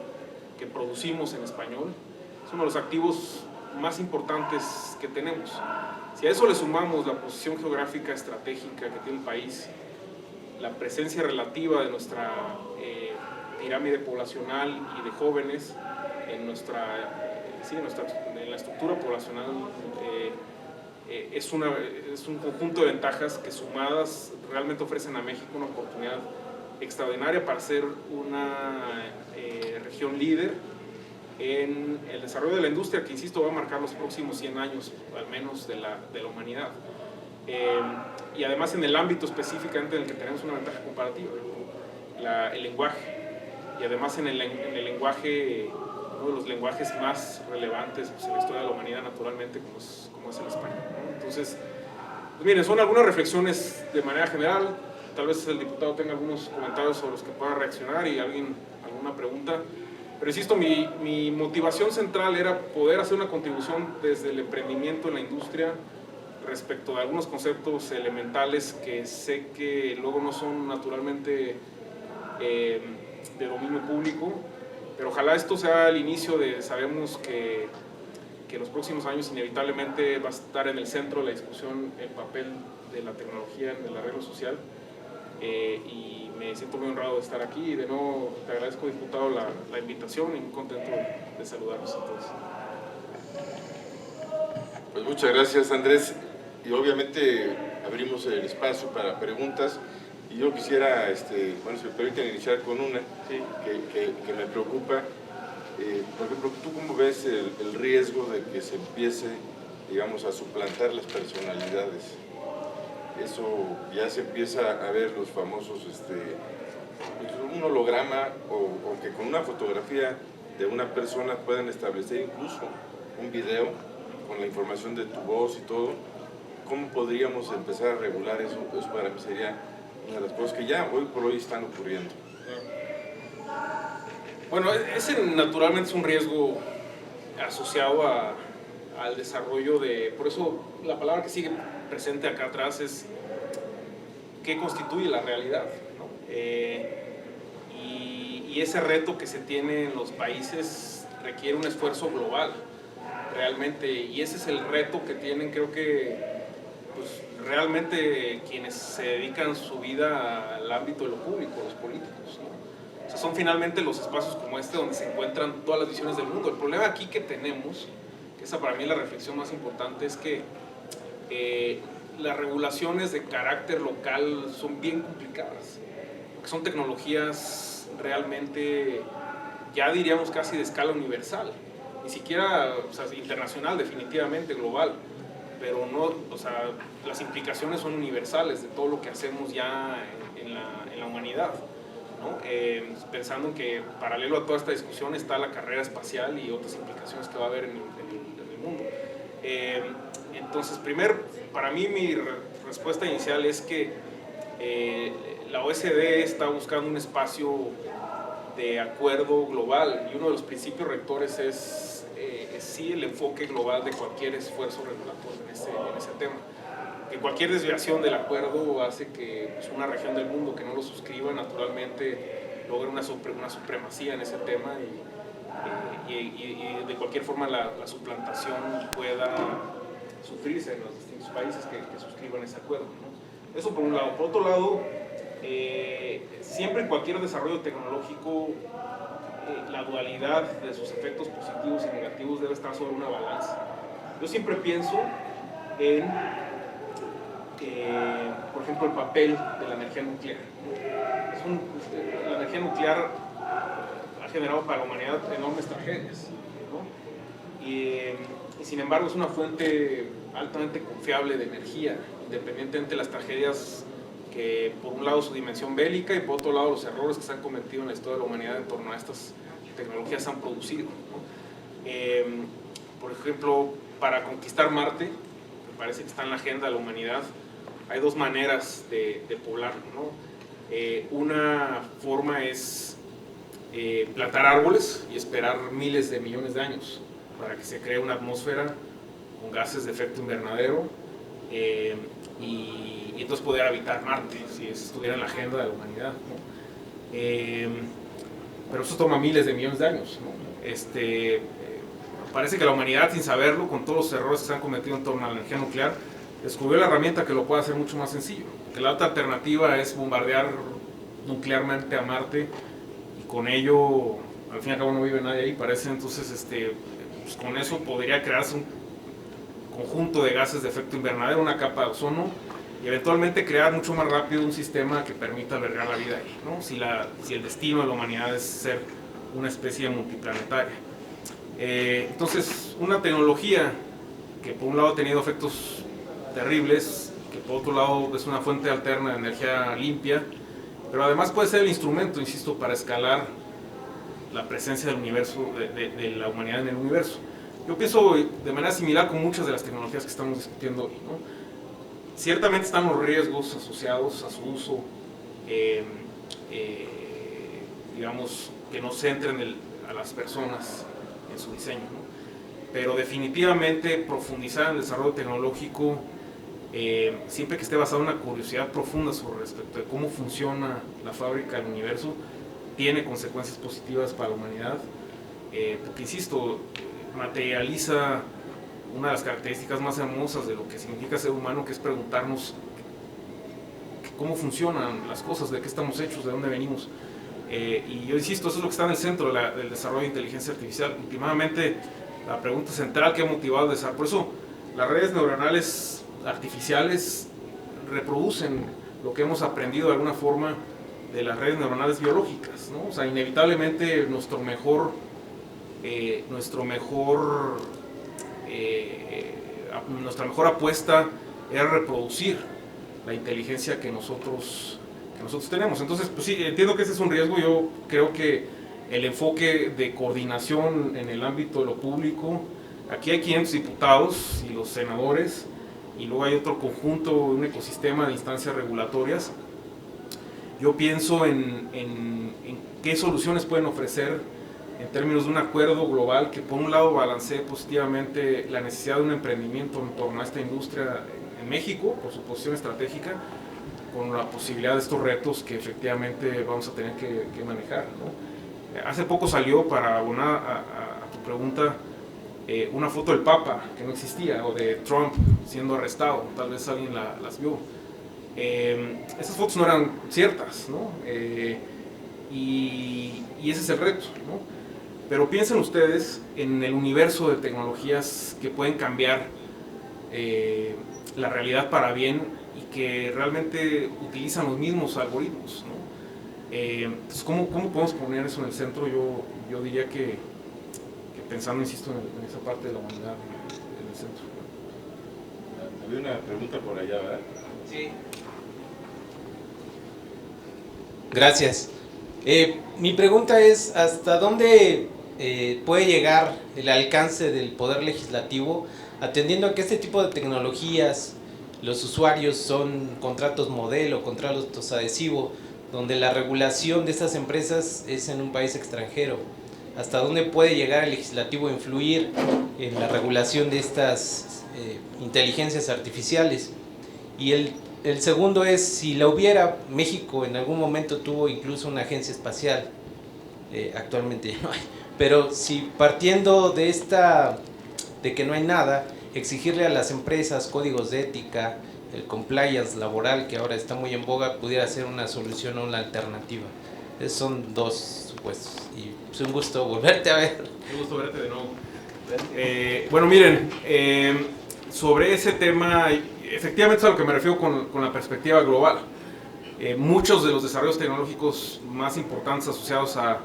que producimos en español, es uno de los activos más importantes que tenemos. Si a eso le sumamos la posición geográfica estratégica que tiene el país, la presencia relativa de nuestra pirámide poblacional y de jóvenes en la estructura poblacional, es un conjunto de ventajas que sumadas realmente ofrecen a México una oportunidad extraordinaria para ser una región líder en el desarrollo de la industria, que insisto va a marcar los próximos 100 años al menos de la humanidad, y además en el ámbito específicamente en el que tenemos una ventaja comparativa, el lenguaje, y además en el lenguaje, uno de los lenguajes más relevantes en la historia de la humanidad naturalmente, como es el español, ¿no? Entonces, pues miren, son algunas reflexiones de manera general. Tal vez el diputado tenga algunos comentarios sobre los que pueda reaccionar y alguna pregunta. Pero insisto, mi motivación central era poder hacer una contribución desde el emprendimiento en la industria respecto de algunos conceptos elementales que sé que luego no son naturalmente de dominio público, pero ojalá esto sea el inicio de, sabemos que en los próximos años inevitablemente va a estar en el centro de la discusión el papel de la tecnología en el arreglo social, y me siento muy honrado de estar aquí y de nuevo te agradezco, diputado, la invitación y muy contento de saludarlos a todos. Pues muchas gracias, Andrés, y obviamente abrimos el espacio para preguntas. Y yo quisiera, bueno, si me permiten iniciar con una Sí. que me preocupa. Por ejemplo, ¿tú cómo ves el riesgo de que se empiece, digamos, a suplantar las personalidades? Eso ya se empieza a ver los famosos, un holograma o que con una fotografía de una persona puedan establecer incluso un video con la información de tu voz y todo. ¿Cómo podríamos empezar a regular eso? Eso para mí sería una de las cosas que ya hoy por hoy están ocurriendo. Bueno, ese naturalmente es un riesgo asociado al desarrollo por eso la palabra que sigue presente acá atrás es qué constituye la realidad, ¿no? Y ese reto que se tiene en los países requiere un esfuerzo global, realmente, y ese es el reto que tienen, creo que, pues, realmente quienes se dedican su vida al ámbito de lo público, los políticos, ¿no? O sea, son finalmente los espacios como este donde se encuentran todas las visiones del mundo. El problema aquí que tenemos, que esa para mí es la reflexión más importante, es que las regulaciones de carácter local son bien complicadas, porque son tecnologías realmente, ya diríamos casi de escala universal, ni siquiera, o sea, internacional, definitivamente global, pero no, o sea, las implicaciones son universales de todo lo que hacemos ya en la humanidad, ¿no? Pensando en que paralelo a toda esta discusión está la carrera espacial y otras implicaciones que va a haber en el mundo. Entonces, para mí mi respuesta inicial es que la OSD está buscando un espacio de acuerdo global y uno de los principios rectores es sí el enfoque global de cualquier esfuerzo regulatorio en ese tema. Que cualquier desviación del acuerdo hace que, pues, una región del mundo que no lo suscriba naturalmente logre una supremacía en ese tema y de cualquier forma la suplantación pueda sufrirse en los distintos países que suscriban ese acuerdo, ¿no? Eso por un lado. Por otro lado, siempre en cualquier desarrollo tecnológico la dualidad de sus efectos positivos y negativos debe estar sobre una balanza. Yo siempre pienso en, por ejemplo, el papel de la energía nuclear. La energía nuclear ha generado para la humanidad enormes tragedias, ¿no? Y sin embargo es una fuente altamente confiable de energía, independientemente de las tragedias que por un lado su dimensión bélica y por otro lado los errores que se han cometido en la historia de la humanidad en torno a estas tecnologías han producido, ¿no? Por ejemplo, para conquistar Marte, me parece que está en la agenda de la humanidad, hay dos maneras de poblarlo, ¿no? Una forma es plantar árboles y esperar miles de millones de años para que se cree una atmósfera con gases de efecto invernadero y entonces poder habitar Marte, si estuviera en la agenda de la humanidad, ¿no? Pero eso toma miles de millones de años, ¿no? Parece que la humanidad, sin saberlo, con todos los errores que se han cometido en torno a la energía nuclear, descubrió la herramienta que lo puede hacer mucho más sencillo. Que la otra alternativa es bombardear nuclearmente a Marte y con ello, al fin y al cabo no vive nadie ahí, parece. Entonces, pues con eso podría crearse un conjunto de gases de efecto invernadero, una capa de ozono, y eventualmente crear mucho más rápido un sistema que permita albergar la vida ahí, ¿no? Si el destino de la humanidad es ser una especie multiplanetaria. Entonces, una tecnología que por un lado ha tenido efectos terribles, que por otro lado es una fuente alterna de energía limpia, pero además puede ser el instrumento, insisto, para escalar la presencia del universo, de la humanidad en el universo. Yo pienso de manera similar con muchas de las tecnologías que estamos discutiendo hoy, ¿no? Ciertamente están los riesgos asociados a su uso, digamos, que no centren a las personas en su diseño, ¿no? Pero definitivamente profundizar en el desarrollo tecnológico, siempre que esté basado en una curiosidad profunda sobre respecto de cómo funciona la fábrica del universo, tiene consecuencias positivas para la humanidad, porque insisto, materializa una de las características más hermosas de lo que significa ser humano, que es preguntarnos cómo funcionan las cosas, de qué estamos hechos, de dónde venimos. Y yo insisto, eso es lo que está en el centro del desarrollo de inteligencia artificial. Últimamente, la pregunta central que ha motivado el desarrollo, por eso las redes neuronales artificiales reproducen lo que hemos aprendido de alguna forma de las redes neuronales biológicas, ¿no? O sea, inevitablemente nuestra mejor apuesta es reproducir la inteligencia que nosotros tenemos. Entonces, pues sí, entiendo que ese es un riesgo. Yo creo que el enfoque de coordinación en el ámbito de lo público, aquí hay 500 diputados y los senadores, y luego hay otro conjunto, un ecosistema de instancias regulatorias. Yo pienso en qué soluciones pueden ofrecer en términos de un acuerdo global que por un lado balancee positivamente la necesidad de un emprendimiento en torno a esta industria en México, por su posición estratégica, con la posibilidad de estos retos que efectivamente vamos a tener que manejar, ¿no? Hace poco salió, para abonar a tu pregunta, una foto del Papa que no existía, o de Trump siendo arrestado, tal vez alguien las vio. Esas fotos no eran ciertas, ¿no? Y ese es el reto, ¿no? Pero piensen ustedes en el universo de tecnologías que pueden cambiar la realidad para bien y que realmente utilizan los mismos algoritmos, ¿no? Entonces, ¿cómo podemos poner eso en el centro? Yo diría que pensando, insisto, en esa parte de la humanidad en el centro. Había una pregunta por allá, ¿verdad? Sí. Gracias. Mi pregunta es, ¿hasta dónde puede llegar el alcance del poder legislativo, atendiendo a que este tipo de tecnologías, los usuarios son contratos modelo, contratos adhesivo, donde la regulación de estas empresas es en un país extranjero? ¿Hasta dónde puede llegar el legislativo a influir en la regulación de estas inteligencias artificiales? Y el segundo es, si la hubiera, México en algún momento tuvo incluso una agencia espacial, actualmente ya no hay, pero si partiendo de que no hay nada, exigirle a las empresas códigos de ética, el compliance laboral que ahora está muy en boga, pudiera ser una solución o una alternativa. Esos son dos supuestos y es un gusto volverte a ver. Un gusto verte de nuevo. Bueno, miren, sobre ese tema, efectivamente es a lo que me refiero con la perspectiva global. Muchos de los desarrollos tecnológicos más importantes asociados a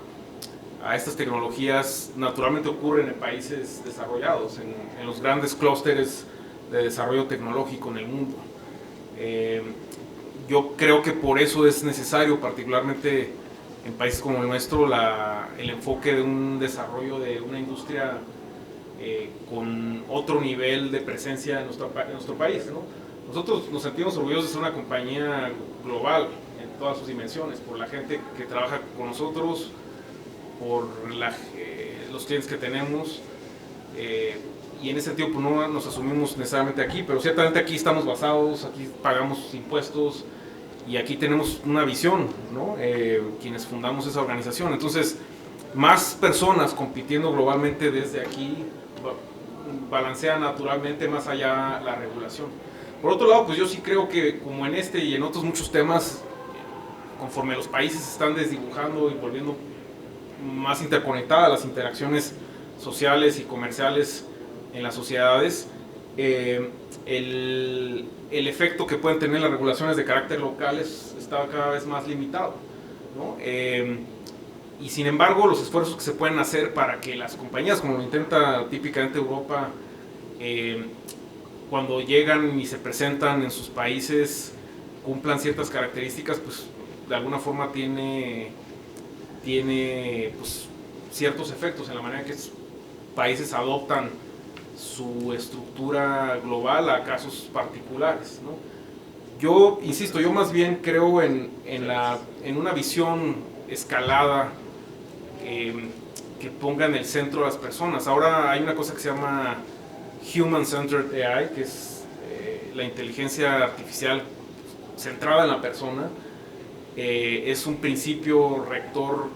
estas tecnologías naturalmente ocurren en países desarrollados, en los grandes clústeres de desarrollo tecnológico en el mundo. Yo creo que por eso es necesario, particularmente en países como el nuestro, el enfoque de un desarrollo de una industria con otro nivel de presencia en nuestro país, ¿no? Nosotros nos sentimos orgullosos de ser una compañía global en todas sus dimensiones, por la gente que trabaja con nosotros, por los clientes que tenemos, y en ese sentido pues no nos asumimos necesariamente aquí, pero ciertamente aquí estamos basados, aquí pagamos impuestos y aquí tenemos una visión, ¿no? Quienes fundamos esa organización. Entonces, más personas compitiendo globalmente desde aquí balancea naturalmente más allá la regulación. Por otro lado, pues yo sí creo que como en este y en otros muchos temas, conforme los países se están desdibujando y volviendo más interconectadas las interacciones sociales y comerciales en las sociedades, el efecto que pueden tener las regulaciones de carácter local está cada vez más limitado, ¿no? Y sin embargo, los esfuerzos que se pueden hacer para que las compañías, como lo intenta típicamente Europa, cuando llegan y se presentan en sus países, cumplan ciertas características, pues de alguna forma tiene pues, ciertos efectos en la manera en que estos países adoptan su estructura global a casos particulares, ¿no? Yo insisto, yo más bien creo en una visión escalada que ponga en el centro a las personas. Ahora hay una cosa que se llama Human Centered AI, que es la inteligencia artificial centrada en la persona. Es un principio rector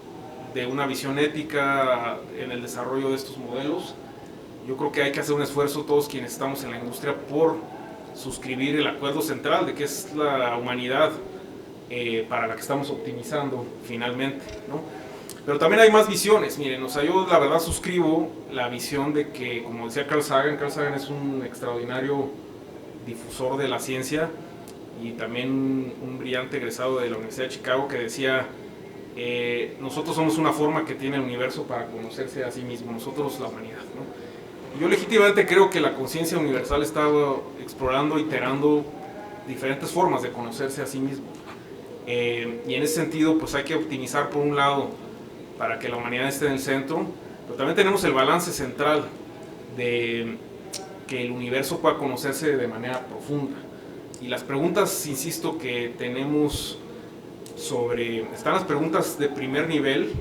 de una visión ética en el desarrollo de estos modelos. Yo creo que hay que hacer un esfuerzo todos quienes estamos en la industria por suscribir el acuerdo central de que es la humanidad para la que estamos optimizando finalmente, ¿no? Pero también hay más visiones. Miren, o sea, yo la verdad suscribo la visión de que, como decía Carl Sagan es un extraordinario difusor de la ciencia y también un brillante egresado de la Universidad de Chicago que decía, nosotros somos una forma que tiene el universo para conocerse a sí mismo, nosotros la humanidad, ¿no? Y yo legítimamente creo que la conciencia universal está explorando, iterando diferentes formas de conocerse a sí mismo. Y en ese sentido, pues hay que optimizar por un lado para que la humanidad esté en el centro, pero también tenemos el balance central de que el universo pueda conocerse de manera profunda. Y las preguntas, insisto, que tenemos están las preguntas de primer nivel,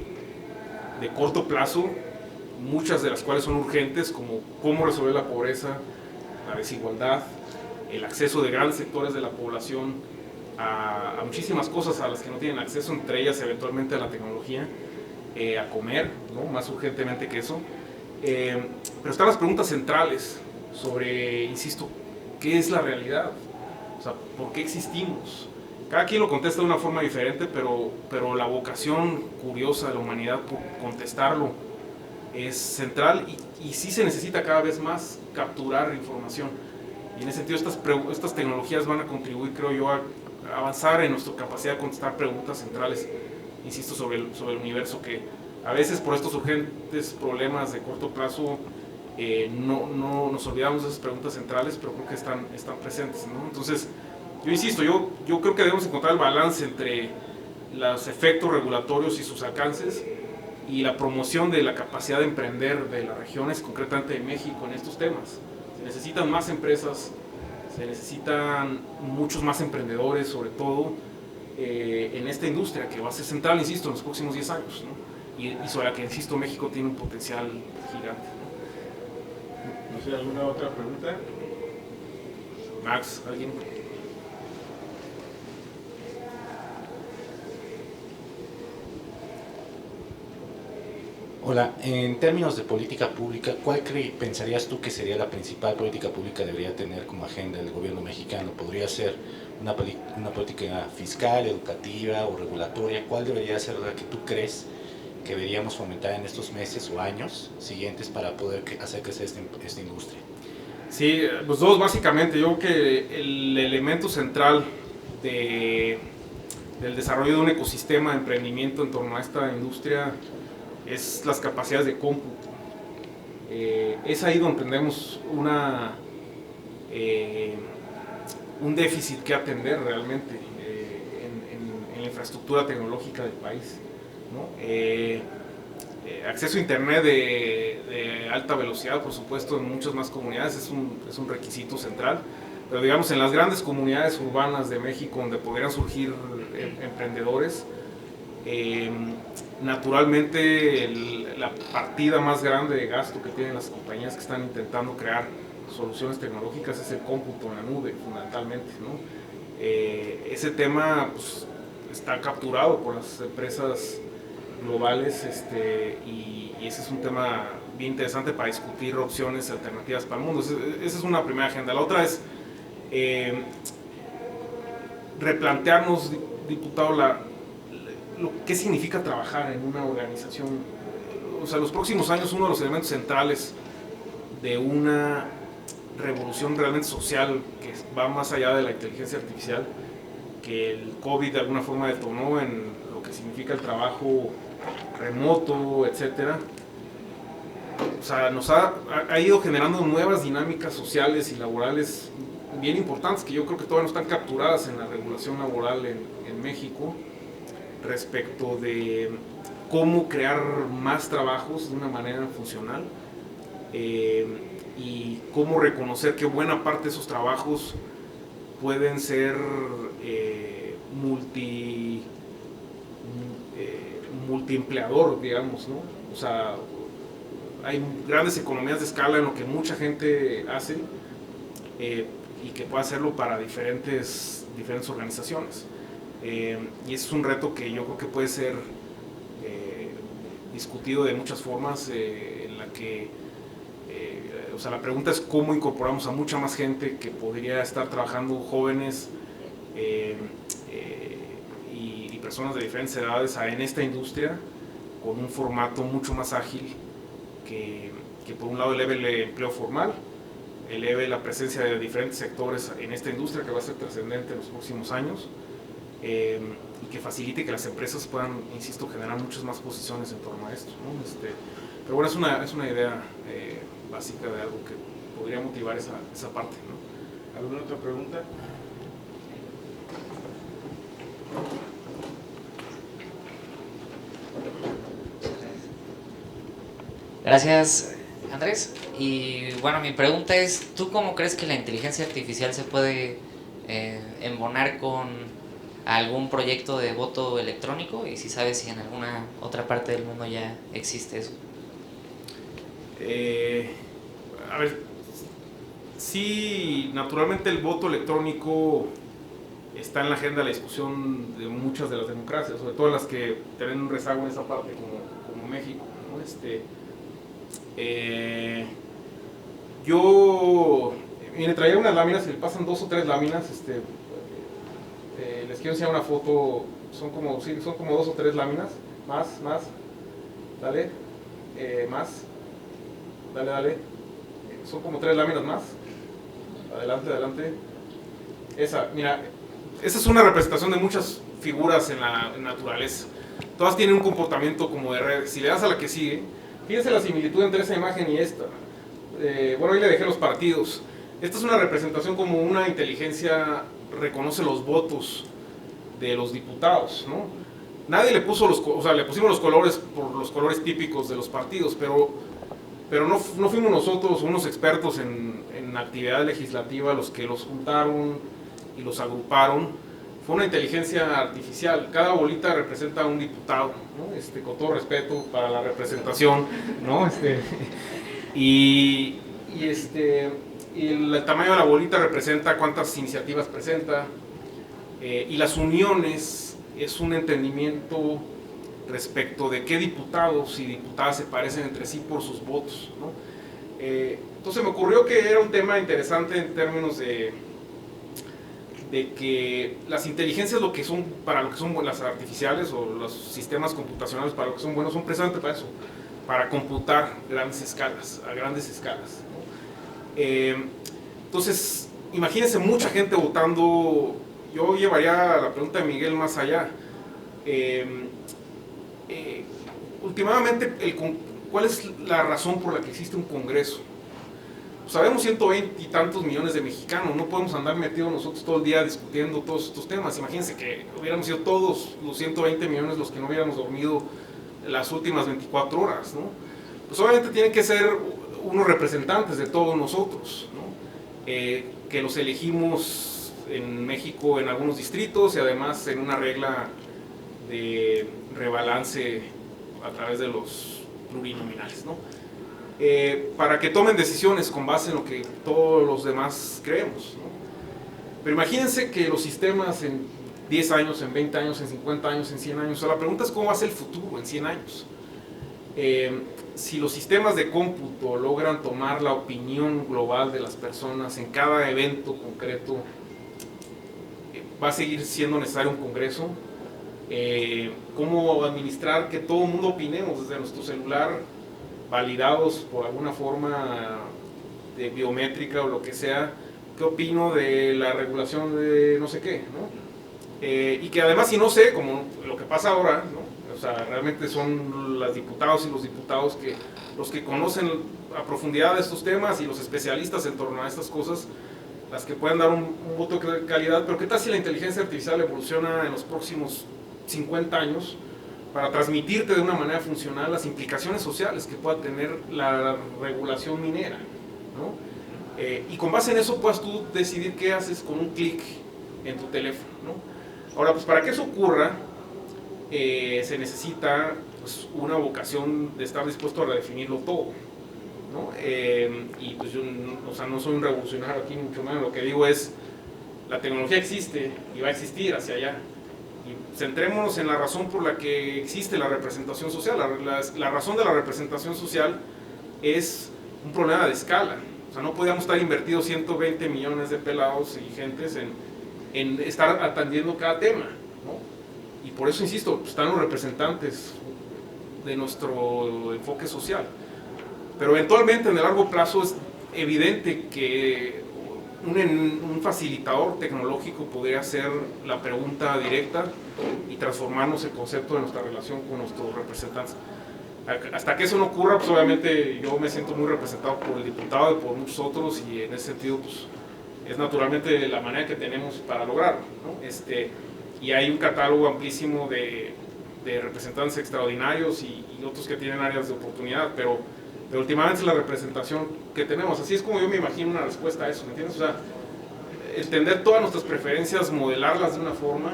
de corto plazo, muchas de las cuales son urgentes, como cómo resolver la pobreza, la desigualdad, el acceso de grandes sectores de la población a muchísimas cosas a las que no tienen acceso, entre ellas eventualmente a la tecnología, a comer, ¿no? Más urgentemente que eso. Pero están las preguntas centrales sobre, insisto, ¿qué es la realidad? O sea, ¿por qué existimos? Cada quien lo contesta de una forma diferente, pero la vocación curiosa de la humanidad por contestarlo es central y sí se necesita cada vez más capturar información. Y en ese sentido estas tecnologías van a contribuir, creo yo, a avanzar en nuestra capacidad de contestar preguntas centrales, insisto, sobre el universo, que a veces por estos urgentes problemas de corto plazo no nos olvidamos de esas preguntas centrales, pero creo que están presentes, ¿no? Entonces, yo insisto, yo creo que debemos encontrar el balance entre los efectos regulatorios y sus alcances y la promoción de la capacidad de emprender de las regiones, concretamente de México, en estos temas. Se necesitan más empresas, se necesitan muchos más emprendedores, sobre todo en esta industria que va a ser central, insisto, en los próximos 10 años, ¿no? Y sobre la que, insisto, México tiene un potencial gigante, ¿no? No sé, ¿alguna otra pregunta? Max, ¿alguien? Hola, en términos de política pública, ¿cuál pensarías tú que sería la principal política pública que debería tener como agenda el gobierno mexicano? ¿Podría ser una política fiscal, educativa o regulatoria? ¿Cuál debería ser la que tú crees que deberíamos fomentar en estos meses o años siguientes para poder hacer crecer esta industria? Sí, pues dos básicamente. Yo creo que el elemento central del desarrollo de un ecosistema de emprendimiento en torno a esta industria es las capacidades de cómputo. Es ahí donde tenemos un déficit que atender realmente en la infraestructura tecnológica del país, ¿no? Acceso a internet de alta velocidad, por supuesto, en muchas más comunidades es un requisito central, pero digamos en las grandes comunidades urbanas de México donde podrían surgir emprendedores, naturalmente la partida más grande de gasto que tienen las compañías que están intentando crear soluciones tecnológicas es el cómputo en la nube, fundamentalmente, ¿no? Ese tema pues, está capturado por las empresas globales, y ese es un tema bien interesante para discutir opciones alternativas para el mundo. Esa es una primera agenda. La otra es replantearnos, diputado, qué significa trabajar en una organización. O sea, los próximos años uno de los elementos centrales de una revolución realmente social que va más allá de la inteligencia artificial, que el COVID de alguna forma detonó en lo que significa el trabajo remoto, etcétera. O sea, nos ha ido generando nuevas dinámicas sociales y laborales bien importantes que yo creo que todavía no están capturadas en la regulación laboral en México, respecto de cómo crear más trabajos de una manera funcional, y cómo reconocer que buena parte de esos trabajos pueden ser multiempleador, digamos, ¿no? O sea, hay grandes economías de escala en lo que mucha gente hace, y que puede hacerlo para diferentes organizaciones. Y ese es un reto que yo creo que puede ser discutido de muchas formas, en la que, o sea, la pregunta es cómo incorporamos a mucha más gente que podría estar trabajando, jóvenes y personas de diferentes edades en esta industria, con un formato mucho más ágil que por un lado eleve el empleo formal, eleve la presencia de diferentes sectores en esta industria que va a ser trascendente en los próximos años, y que facilite que las empresas puedan, insisto, generar muchas más posiciones en torno a esto, ¿no? Pero bueno, es una idea básica de algo que podría motivar esa parte, ¿no? ¿Alguna otra pregunta? Gracias, Andrés. Y bueno, mi pregunta es, ¿tú cómo crees que la inteligencia artificial se puede embonar con algún proyecto de voto electrónico? Y si sabes si en alguna otra parte del mundo ya existe eso. A ver, sí, naturalmente el voto electrónico está en la agenda de la discusión de muchas de las democracias, sobre todo en las que tienen un rezago en esa parte, como México, ¿no? Yo, mire, traía unas láminas, se le pasan 2 o 3 láminas, les quiero enseñar una foto, son como 2 o 3 láminas, más, dale, más, dale, son como 3 láminas más, adelante, esa, mira, esa es una representación de muchas figuras en la naturaleza, todas tienen un comportamiento como de red. Si le das a la que sigue, fíjense la similitud entre esa imagen y esta. Bueno, ahí le dejé los partidos. Esta es una representación como una inteligencia reconoce los votos de los diputados, ¿no? Nadie le puso le pusimos los colores por los colores típicos de los partidos, pero no fuimos nosotros, unos expertos en actividad legislativa, los que los juntaron y los agruparon. Fue una inteligencia artificial. Cada bolita representa a un diputado, ¿no? Con todo respeto para la representación, ¿no? Y el tamaño de la bolita representa cuántas iniciativas presenta, y las uniones es un entendimiento respecto de qué diputados y diputadas se parecen entre sí por sus votos, ¿no? Entonces me ocurrió que era un tema interesante en términos de que las inteligencias para lo que son las artificiales o los sistemas computacionales para lo que son buenos son precisamente para eso, para computar a grandes escalas, ¿no? Entonces, imagínense mucha gente votando. Yo llevaría la pregunta de Miguel más allá. Últimamente, ¿cuál es la razón por la que existe un Congreso? Pues sabemos 120 y tantos millones de mexicanos, no podemos andar metidos nosotros todo el día discutiendo todos estos temas. Imagínense que hubiéramos sido todos los 120 millones los que no hubiéramos dormido las últimas 24 horas, ¿no? Pues obviamente tienen que ser unos representantes de todos nosotros, ¿no? Que los elegimos en México en algunos distritos y además en una regla de rebalance a través de los plurinominales, ¿no? Para que tomen decisiones con base en lo que todos los demás creemos, ¿no? Pero imagínense que los sistemas en 10 años, en 20 años, en 50 años, en 100 años, o sea, la pregunta es cómo va a ser el futuro en 100 años. Si los sistemas de cómputo logran tomar la opinión global de las personas en cada evento concreto, va a seguir siendo necesario un Congreso. Cómo administrar que todo el mundo opinemos desde nuestro celular, validados por alguna forma de biométrica o lo que sea, qué opino de la regulación de no sé qué, ¿no? Y que además, si no sé, como lo que pasa ahora, ¿no? O sea, realmente son las diputadas y los diputados que los que conocen a profundidad estos temas y los especialistas en torno a estas cosas, las que pueden dar un voto de calidad. Pero ¿qué tal si la inteligencia artificial evoluciona en los próximos 50 años para transmitirte de una manera funcional las implicaciones sociales que pueda tener la regulación minera, ¿no? Y con base en eso puedas tú decidir qué haces con un clic en tu teléfono, ¿no? Ahora, pues para que eso ocurra, se necesita pues, una vocación de estar dispuesto a redefinirlo todo, ¿no? Y pues yo, o sea, no soy un revolucionario aquí, mucho menos. Lo que digo es, la tecnología existe y va a existir hacia allá. Y centrémonos en la razón por la que existe la representación social. La razón de la representación social es un problema de escala. O sea, no podíamos estar invertidos 120 millones de pelados y gentes en estar atendiendo cada tema, ¿no? Y por eso, insisto, están los representantes de nuestro enfoque social. Pero eventualmente, en el largo plazo, es evidente que un facilitador tecnológico podría ser la pregunta directa y transformarnos el concepto de nuestra relación con nuestros representantes. Hasta que eso no ocurra, pues obviamente yo me siento muy representado por el diputado y por muchos otros, y en ese sentido pues, es naturalmente la manera que tenemos para lograrlo, ¿no? Y hay un catálogo amplísimo de representantes extraordinarios y otros que tienen áreas de oportunidad, pero últimamente es la representación que tenemos. Así es como yo me imagino una respuesta a eso, ¿me entiendes? O sea, entender todas nuestras preferencias, modelarlas de una forma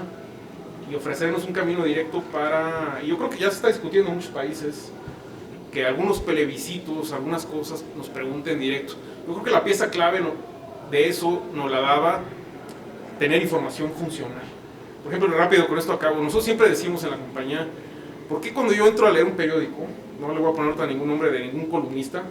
y ofrecernos un camino directo para... Y yo creo que ya se está discutiendo en muchos países que algunos plebiscitos, algunas cosas nos pregunten directo. Yo creo que la pieza clave de eso nos la daba tener información funcional. Por ejemplo, rápido, con esto acabo. Nosotros siempre decimos en la compañía, ¿por qué cuando yo entro a leer un periódico, no le voy a poner ahorita ningún nombre de ningún columnista,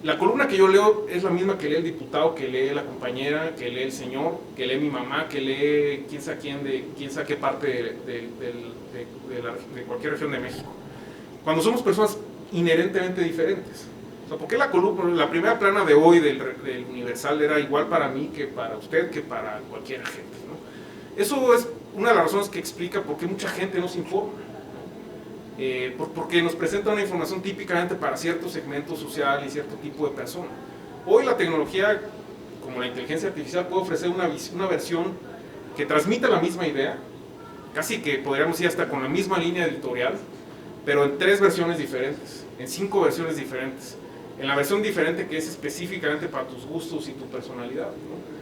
la columna que yo leo es la misma que lee el diputado, que lee la compañera, que lee el señor, que lee mi mamá, que lee quién sabe quién de quién sabe qué parte de cualquier región de México? Cuando somos personas inherentemente diferentes. O sea, ¿por qué la columna, la primera plana de hoy del Universal era igual para mí que para usted, que para cualquier gente, ¿no? Eso es una de las razones que explica por qué mucha gente no se informa, ¿no? Porque nos presenta una información típicamente para cierto segmento social y cierto tipo de persona. Hoy la tecnología, como la inteligencia artificial, puede ofrecer una versión que transmita la misma idea, casi que podríamos ir hasta con la misma línea editorial, pero en 3 versiones diferentes, en 5 versiones diferentes, en la versión diferente que es específicamente para tus gustos y tu personalidad, ¿no?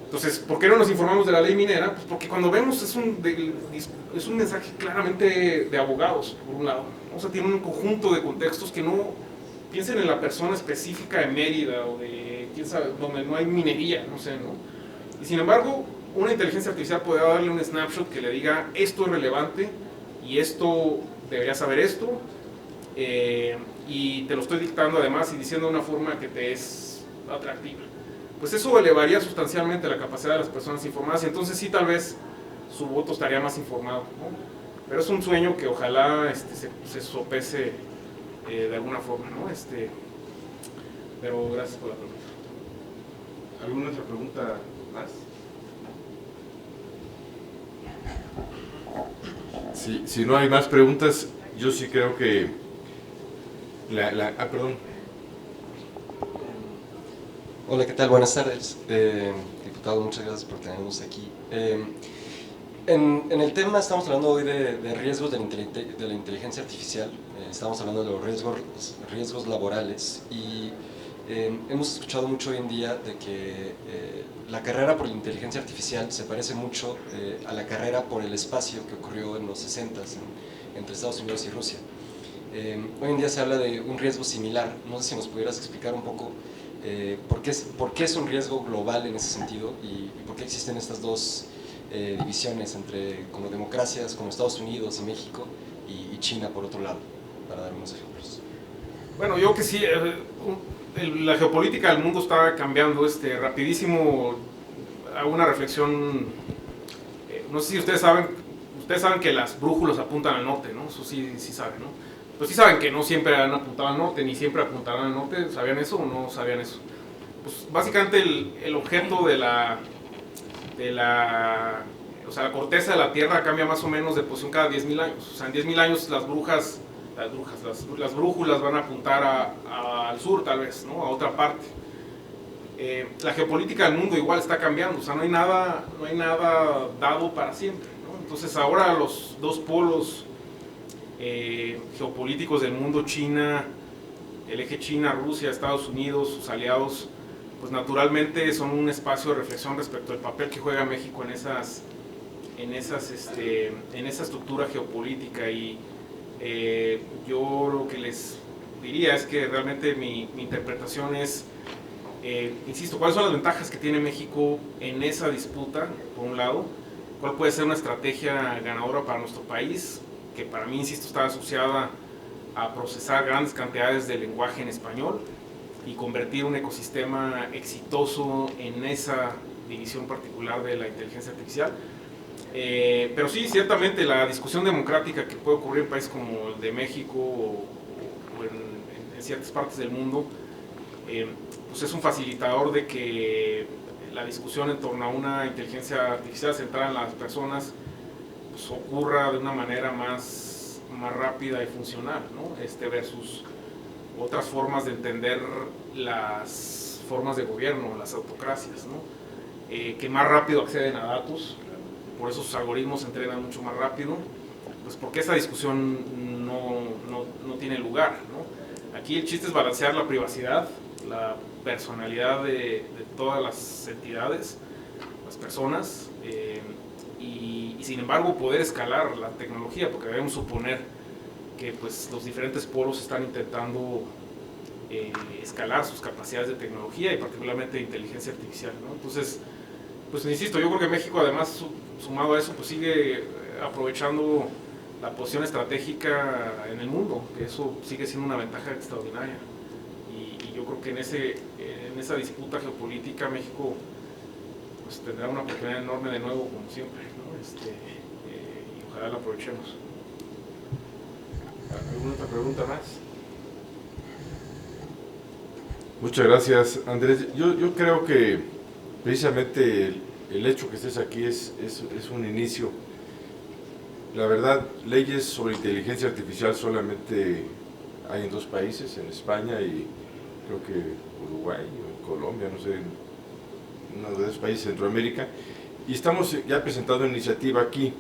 Entonces, ¿por qué no nos informamos de la ley minera? Pues porque cuando vemos es un mensaje claramente de abogados, por un lado. O sea, tiene un conjunto de contextos que no piensen en la persona específica de Mérida o de, quién sabe, donde no hay minería, no sé, ¿no? Y sin embargo, una inteligencia artificial puede darle un snapshot que le diga, esto es relevante y esto, deberías saber esto, y te lo estoy dictando además y diciendo de una forma que te es atractiva. Pues eso elevaría sustancialmente la capacidad de las personas informadas y entonces sí, tal vez su voto estaría más informado, ¿no? Pero es un sueño que ojalá se sopese de alguna forma, ¿no? Pero gracias por la pregunta. ¿Alguna otra pregunta más? Si no hay más preguntas, yo sí creo que perdón. Hola, ¿qué tal? Buenas tardes. Diputado, muchas gracias por tenernos aquí. En el tema estamos hablando hoy de riesgos de la inteligencia artificial, estamos hablando de los riesgos laborales y hemos escuchado mucho hoy en día de que la carrera por la inteligencia artificial se parece mucho a la carrera por el espacio que ocurrió en los 60s entre Estados Unidos y Rusia. Hoy en día se habla de un riesgo similar, no sé si nos pudieras explicar un poco por qué es un riesgo global en ese sentido y por qué existen estas dos divisiones entre como democracias como Estados Unidos y México y China por otro lado, para dar unos ejemplos. Bueno, yo que sí, la geopolítica del mundo está cambiando rapidísimo. Hago una reflexión, no sé si ustedes saben que las brújulas apuntan al norte, ¿no? Eso sí saben, ¿no? Pues sí saben que no siempre han apuntado al norte, ni siempre apuntarán al norte. ¿Sabían eso o no sabían eso? Pues básicamente el objeto la corteza de la Tierra cambia más o menos de posición cada 10.000 años. O sea, en 10.000 años las brújulas van a apuntar al sur tal vez, ¿no? A otra parte. La geopolítica del mundo igual está cambiando, o sea, no hay nada dado para siempre, ¿no? Entonces ahora los dos polos geopolíticos del mundo, China, el eje China, Rusia, Estados Unidos, sus aliados, pues naturalmente son un espacio de reflexión respecto al papel que juega México en esa estructura geopolítica. Y yo lo que les diría es que realmente mi interpretación es, insisto, ¿cuáles son las ventajas que tiene México en esa disputa, por un lado? ¿Cuál puede ser una estrategia ganadora para nuestro país? Que para mí, insisto, está asociada a procesar grandes cantidades de lenguaje en español y convertir un ecosistema exitoso en esa división particular de la inteligencia artificial. Pero sí, ciertamente la discusión democrática que puede ocurrir en países como el de México o en ciertas partes del mundo, pues es un facilitador de que la discusión en torno a una inteligencia artificial centrada en las personas pues ocurra de una manera más rápida y funcional, ¿no? Versus otras formas de entender las formas de gobierno, las autocracias, ¿no? Que más rápido acceden a datos, por eso sus algoritmos se entrenan mucho más rápido, pues porque esa discusión no tiene lugar, ¿no? Aquí el chiste es balancear la privacidad, la personalidad de todas las entidades, las personas, y sin embargo poder escalar la tecnología, porque debemos suponer que pues, los diferentes polos están intentando escalar sus capacidades de tecnología y particularmente de inteligencia artificial, ¿no? Entonces, pues insisto, yo creo que México además sumado a eso pues sigue aprovechando la posición estratégica en el mundo, que eso sigue siendo una ventaja extraordinaria. Y yo creo que en esa disputa geopolítica México pues, tendrá una oportunidad enorme de nuevo, como siempre, ¿no? Y ojalá la aprovechemos. ¿Alguna otra pregunta más? Muchas gracias, Andrés. Yo creo que precisamente el hecho que estés aquí es un inicio. La verdad, leyes sobre inteligencia artificial solamente hay en 2 países, en España y creo que Uruguay o Colombia, no sé, uno de esos países de Centroamérica. Y estamos ya presentando una iniciativa aquí.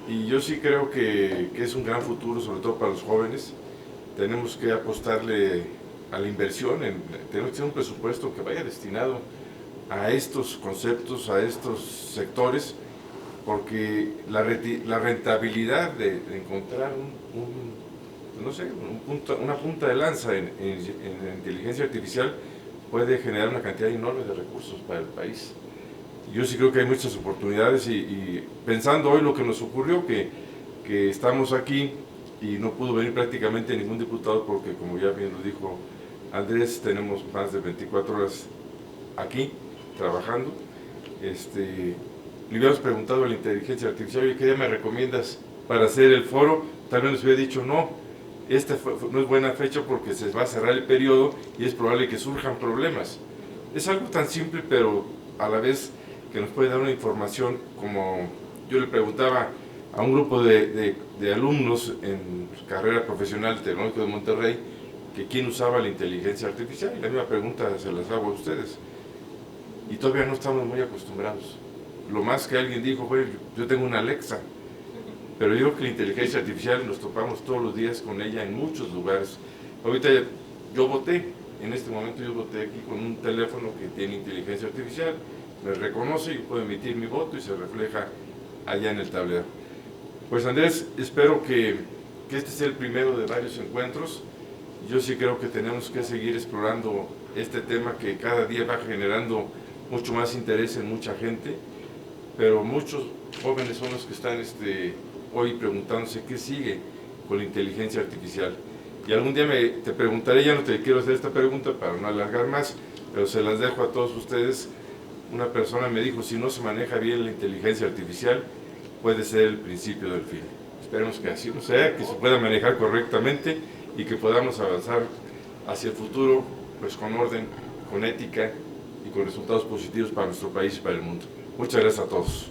Y yo sí creo que es un gran futuro, sobre todo para los jóvenes. Tenemos que apostarle a la inversión, tenemos que tener un presupuesto que vaya destinado a estos conceptos, a estos sectores, porque la rentabilidad de encontrar una punta de lanza en inteligencia artificial puede generar una cantidad enorme de recursos para el país. Yo sí creo que hay muchas oportunidades y pensando hoy lo que nos ocurrió, que estamos aquí y no pudo venir prácticamente ningún diputado porque, como ya bien lo dijo Andrés, tenemos más de 24 horas aquí trabajando. Le hubiéramos preguntado a la inteligencia artificial, oye, ¿qué día me recomiendas para hacer el foro? Tal vez nos hubiera dicho no, no es buena fecha porque se va a cerrar el periodo y es probable que surjan problemas. Es algo tan simple, pero a la vez que nos puede dar una información, como yo le preguntaba a un grupo de alumnos en carrera profesional Tecnológico de Monterrey, que quién usaba la inteligencia artificial, y la misma pregunta se las hago a ustedes. Y todavía no estamos muy acostumbrados. Lo más que alguien dijo fue, yo tengo una Alexa, pero yo creo que la inteligencia artificial nos topamos todos los días con ella en muchos lugares. Ahorita yo voté, en este momento yo voté aquí con un teléfono que tiene inteligencia artificial, me reconoce y puedo emitir mi voto y se refleja allá en el tablero. Pues Andrés, espero que este sea el primero de varios encuentros. Yo sí creo que tenemos que seguir explorando este tema que cada día va generando mucho más interés en mucha gente, pero muchos jóvenes son los que están hoy preguntándose qué sigue con la inteligencia artificial. Y algún día te preguntaré, ya no te quiero hacer esta pregunta para no alargar más, pero se las dejo a todos ustedes. Una persona me dijo, si no se maneja bien la inteligencia artificial, puede ser el principio del fin. Esperemos que así no sea, que se pueda manejar correctamente y que podamos avanzar hacia el futuro, pues con orden, con ética y con resultados positivos para nuestro país y para el mundo. Muchas gracias a todos.